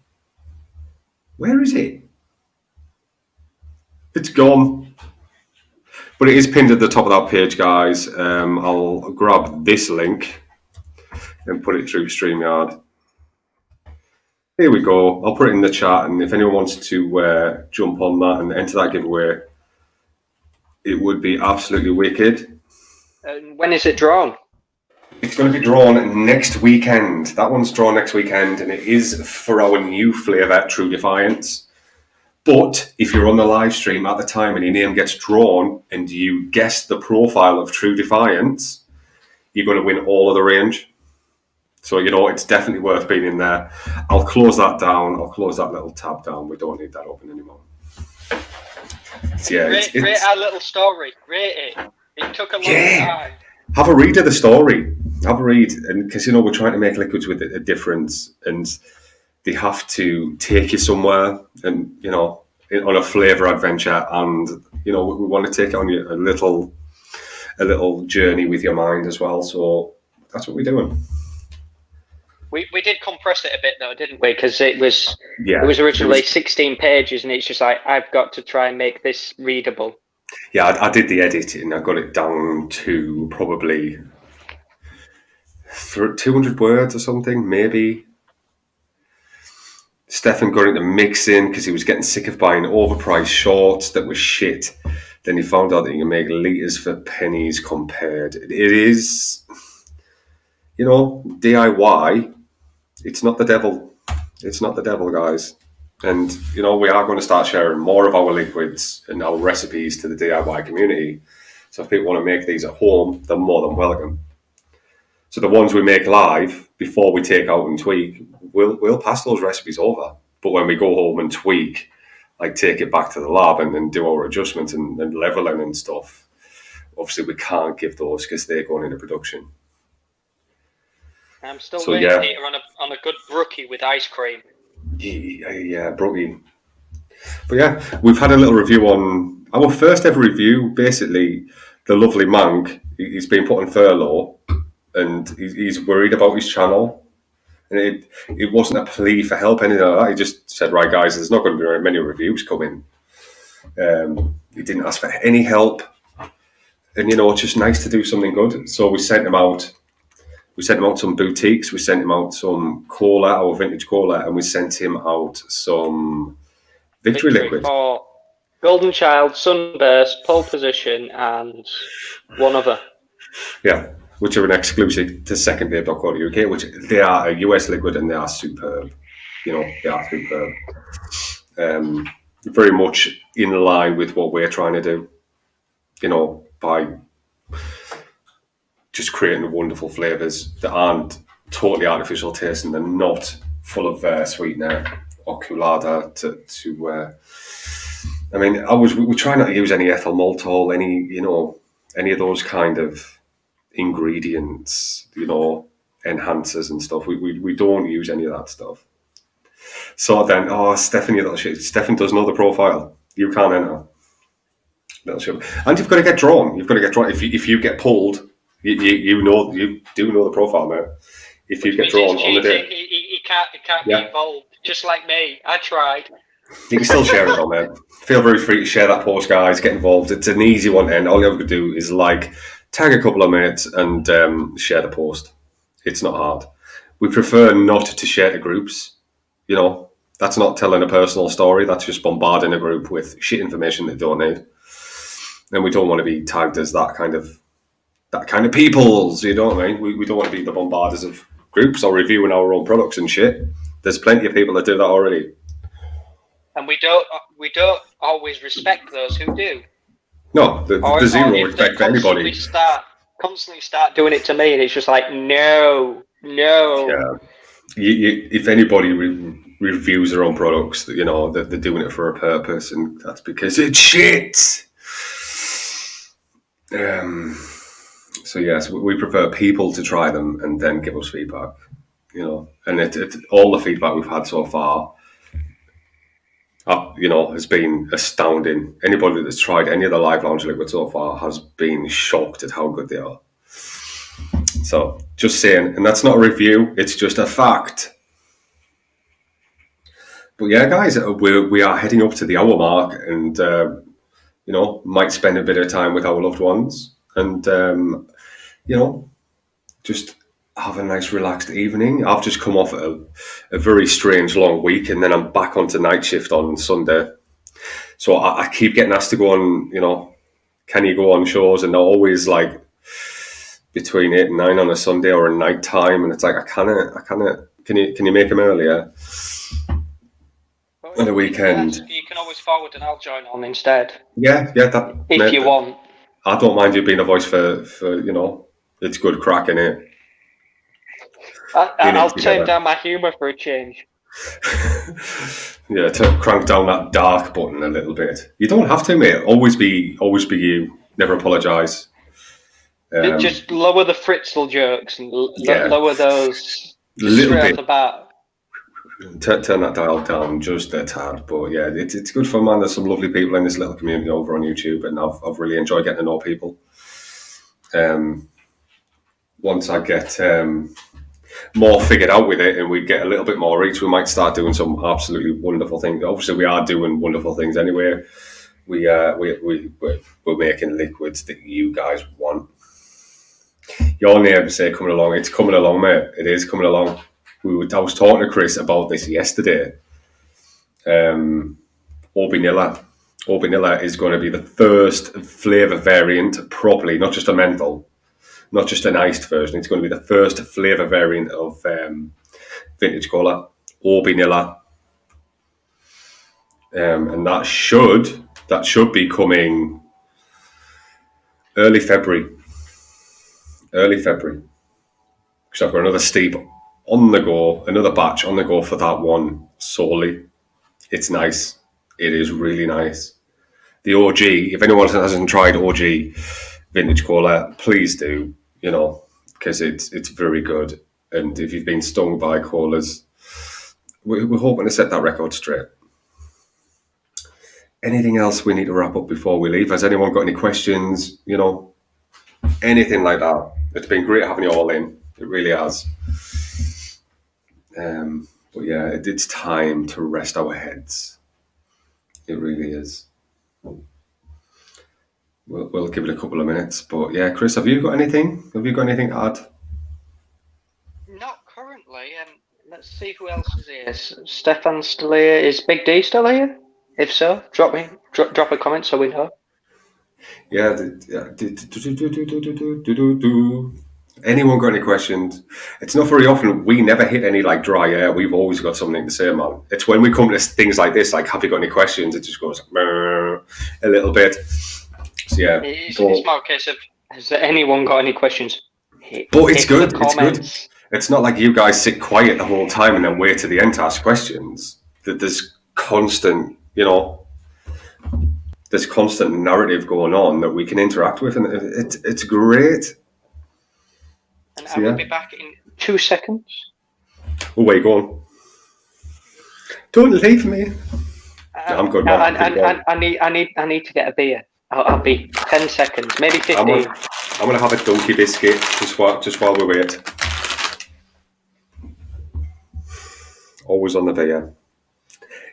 Where is it? It's gone. But it is pinned at the top of that page, guys. I'll grab this link and put it through StreamYard. Here we go. I'll put it in the chat, and if anyone wants to jump on that and enter that giveaway, it would be absolutely wicked. When is it drawn? It's going to be drawn next weekend. That one's drawn next weekend, and it is for our new flavour, True Defiance. But if you're on the live stream at the time and your name gets drawn and you guess the profile of True Defiance, you're going to win all of the range. So, it's definitely worth being in there. I'll close that down. I'll close that little tab down. We don't need that open anymore. So, yeah, rate our little story. Rate it. It took a long time. Have a read of the story. Have a read. And because, we're trying to make liquids with a difference, and they have to take you somewhere and, on a flavour adventure. And, we want to take on you a little journey with your mind as well. So that's what we're doing. We did compress it a bit though, didn't we? Because it was originally 16 pages, and it's just like, I've got to try and make this readable. Yeah, I did the editing. I got it down to probably 200 words or something, maybe. Stefan got into mixing because he was getting sick of buying overpriced shorts that were shit. Then he found out that you can make litres for pennies compared. It is, DIY. It's not the devil. It's not the devil, guys. And, we are going to start sharing more of our liquids and our recipes to the DIY community. So if people want to make these at home, they're more than welcome. So the ones we make live before we take out and tweak, we'll pass those recipes over. But when we go home and tweak, like take it back to the lab and do our adjustments and leveling and stuff, obviously we can't give those because they're going into production. I'm still waiting here on a good brookie with ice cream. Yeah, brookie. But yeah, we've had a little review on our first ever review. Basically, the lovely Mank, he's been put on furlough and he's worried about his channel. And it wasn't a plea for help, anything like that. He just said, right, guys, there's not going to be very many reviews coming. He didn't ask for any help. And, it's just nice to do something good. So we sent him out. We sent him out some boutiques. We sent him out some cola, our vintage cola, and we sent him out some victory liquid. For Golden Child, Sunburst, Pole Position, and one other. Yeah, which are an exclusive to secondvape.co.uk, which they are a US liquid and they are superb. They are superb. Very much in line with what we're trying to do, by just creating wonderful flavours that aren't totally artificial taste and they're not full of sweetener or coolada we try not to use any ethyl maltol, any of those kind of ingredients, enhancers and stuff. We don't use any of that stuff. So then, Stefan, you little shit. Stefan does know the profile. You can't enter. Little shit. And you've got to get drawn. If you get pulled, you do know the profile, man. If you get drawn on the day, he can't be involved. Just like me, I tried. You can still share it on there. Feel very free to share that post, guys. Get involved. It's an easy one to end. All you have to do is tag a couple of mates and share the post. It's not hard. We prefer not to share to groups. That's not telling a personal story. That's just bombarding a group with shit information they don't need. And we don't want to be tagged as that kind of peoples. You know what I mean? We don't want to be the bombarders of groups or reviewing our own products and shit. There's plenty of people that do that already. And we don't always respect those who do. No, there's zero respect for anybody. Constantly start doing it to me, and it's just like, no. Yeah. If anybody reviews their own products, they're doing it for a purpose, and that's because it's shit. So yes, we prefer people to try them and then give us feedback. And all the feedback we've had so far, has been astounding. Anybody that's tried any of the Live Lounge liquid so far has been shocked at how good they are. So, just saying, and that's not a review, it's just a fact. But yeah, guys, we are heading up to the hour mark and, might spend a bit of time with our loved ones and, just have a nice relaxed evening. I've just come off a very strange long week and then I'm back onto night shift on Sunday. So I keep getting asked to go on, can you go on shows? And they're always between 8 and 9 on a Sunday or a night time. And it's like, I can't, can you make them earlier? On a weekend. You can always forward and I'll join on instead. Yeah. If you want. I don't mind you being a voice for it's good crack, innit? I'll turn down my humour for a change. Yeah, to crank down that dark button a little bit. You don't have to, mate. Always be you. Never apologise. Just lower the Fritzl jokes and lower those little straight bit. off the bat. Turn that dial down just a tad. But yeah, it's good fun, man. There's some lovely people in this little community over on YouTube, and I've really enjoyed getting to know people. Once I get more figured out with it and we get a little bit more reach, we might start doing some absolutely wonderful things. Obviously, we are doing wonderful things anyway. We're making liquids that you guys want. Your name say coming along. It's coming along, mate. It is coming along. I was talking to Chris about this yesterday. Orbinilla. Orbinilla is going to be the first flavour variant properly, not just a menthol, not just an iced version. It's going to be the first flavour variant of vintage cola, Orbinilla. And that should be coming early February. Because I've got another steep on the go, another batch on the go for that one solely. It's nice. It is really nice. The OG, if anyone hasn't tried OG vintage cola, please do, because it's very good. And if you've been stung by colas, we're hoping to set that record straight. Anything else we need to wrap up before we leave? Has anyone got any questions? Anything like that? It's been great having you all in. It really has. But yeah, it's time to rest our heads. It really is. We'll give it a couple of minutes. But yeah, Chris, have you got anything? Have you got anything to add? Not currently. Let's see who else is here. Stefan's still here. Is Big D still here? If so, drop a comment so we know. Yeah. Anyone got any questions? It's not very often. We never hit any dry air. We've always got something to say, man. It's when we come to things like this, have you got any questions? It just goes a little bit. So yeah. It's more a case of, has anyone got any questions? But it's good. It's good. It's not like you guys sit quiet the whole time and then wait to the end to ask questions. That there's constant, there's constant narrative going on that we can interact with, and it's great. And I will be back in 2 seconds. Oh, wait, go on. Don't leave me. No, I'm good. I need to get a beer. I'll be 10 seconds, maybe 15. I'm gonna have a donkey biscuit just while we wait. Always on the beer.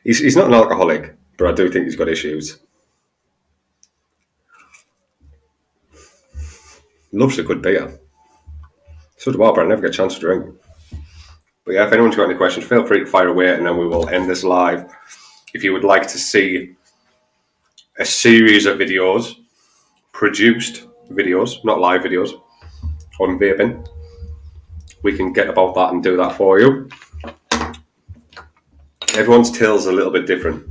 He's not an alcoholic, but I do think he's got issues. Loves a good beer. So do I, but I never get a chance to drink. But yeah, if anyone's got any questions, feel free to fire away, and then we will end this live. If you would like to see a series of videos, produced videos, not live videos, on vaping, we can get about that and do that for you. Everyone's tale's a little bit different.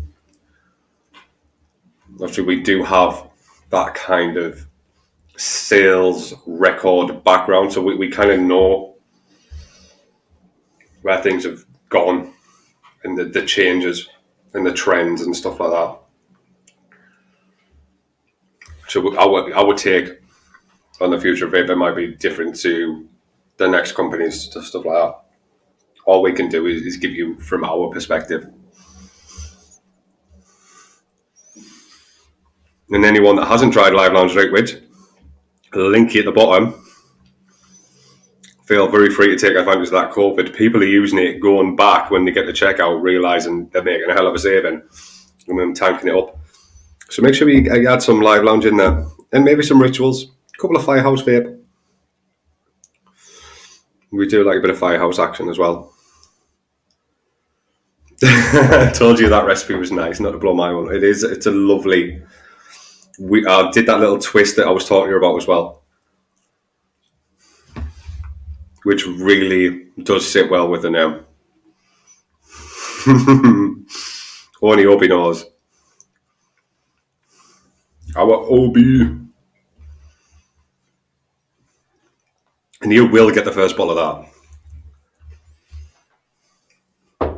Obviously, we do have that kind of sales record background, so we kind of know where things have gone and the changes and the trends and stuff like that. So our take on the future of vaping might be different to the next companies, stuff like that. All we can do is give you from our perspective. And anyone that hasn't tried Live Lounge Liquid, link at the bottom. Feel very free to take advantage of that COVID. People are using it going back when they get to checkout, realising they're making a hell of a saving and then tanking it up. So make sure you add some Live Lounge in there and maybe some Rituals, a couple of Firehouse vape. We do like a bit of Firehouse action as well. I told you that recipe was nice, not to blow my one. It's a lovely... I did that little twist that I was talking to you about as well, which really does sit well with the name. Only Obi knows. Our Obi. And you will get the first bottle of that.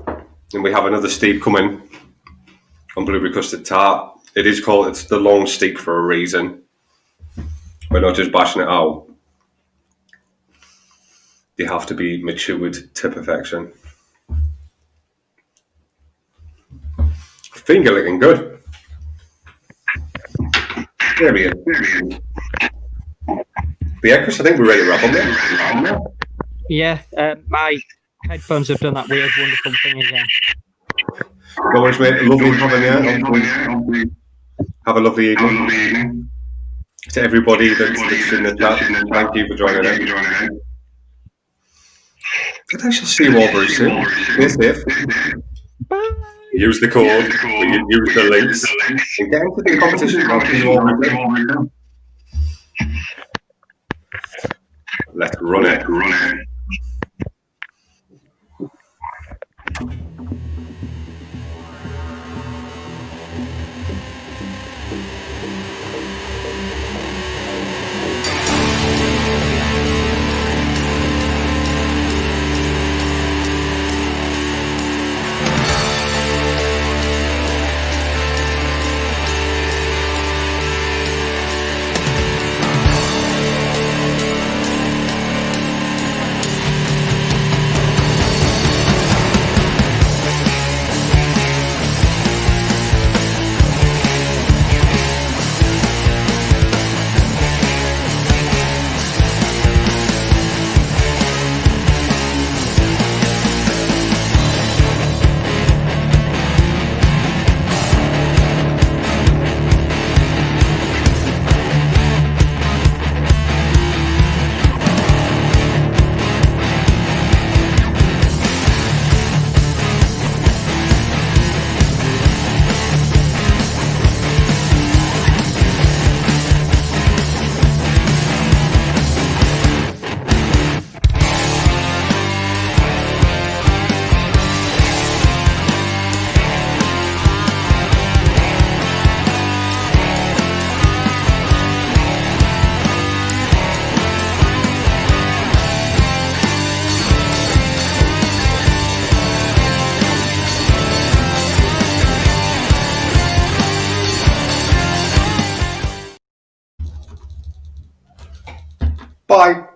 And we have another steep coming on blueberry custard tart. It's the long steep for a reason. We're not just bashing it out. They have to be matured to perfection. Finger looking good. There we go. But yeah, Chris, I think we're ready to wrap up there. Yeah, my headphones have done that weird, wonderful thing again. No worries, mate. Lovely having you. Have a lovely evening. To everybody that's in the chat, thank you for joining in. And I shall see you all very soon. Stay safe. Bye. use the code, use the links, and get into the competition. Let's run it. Bye.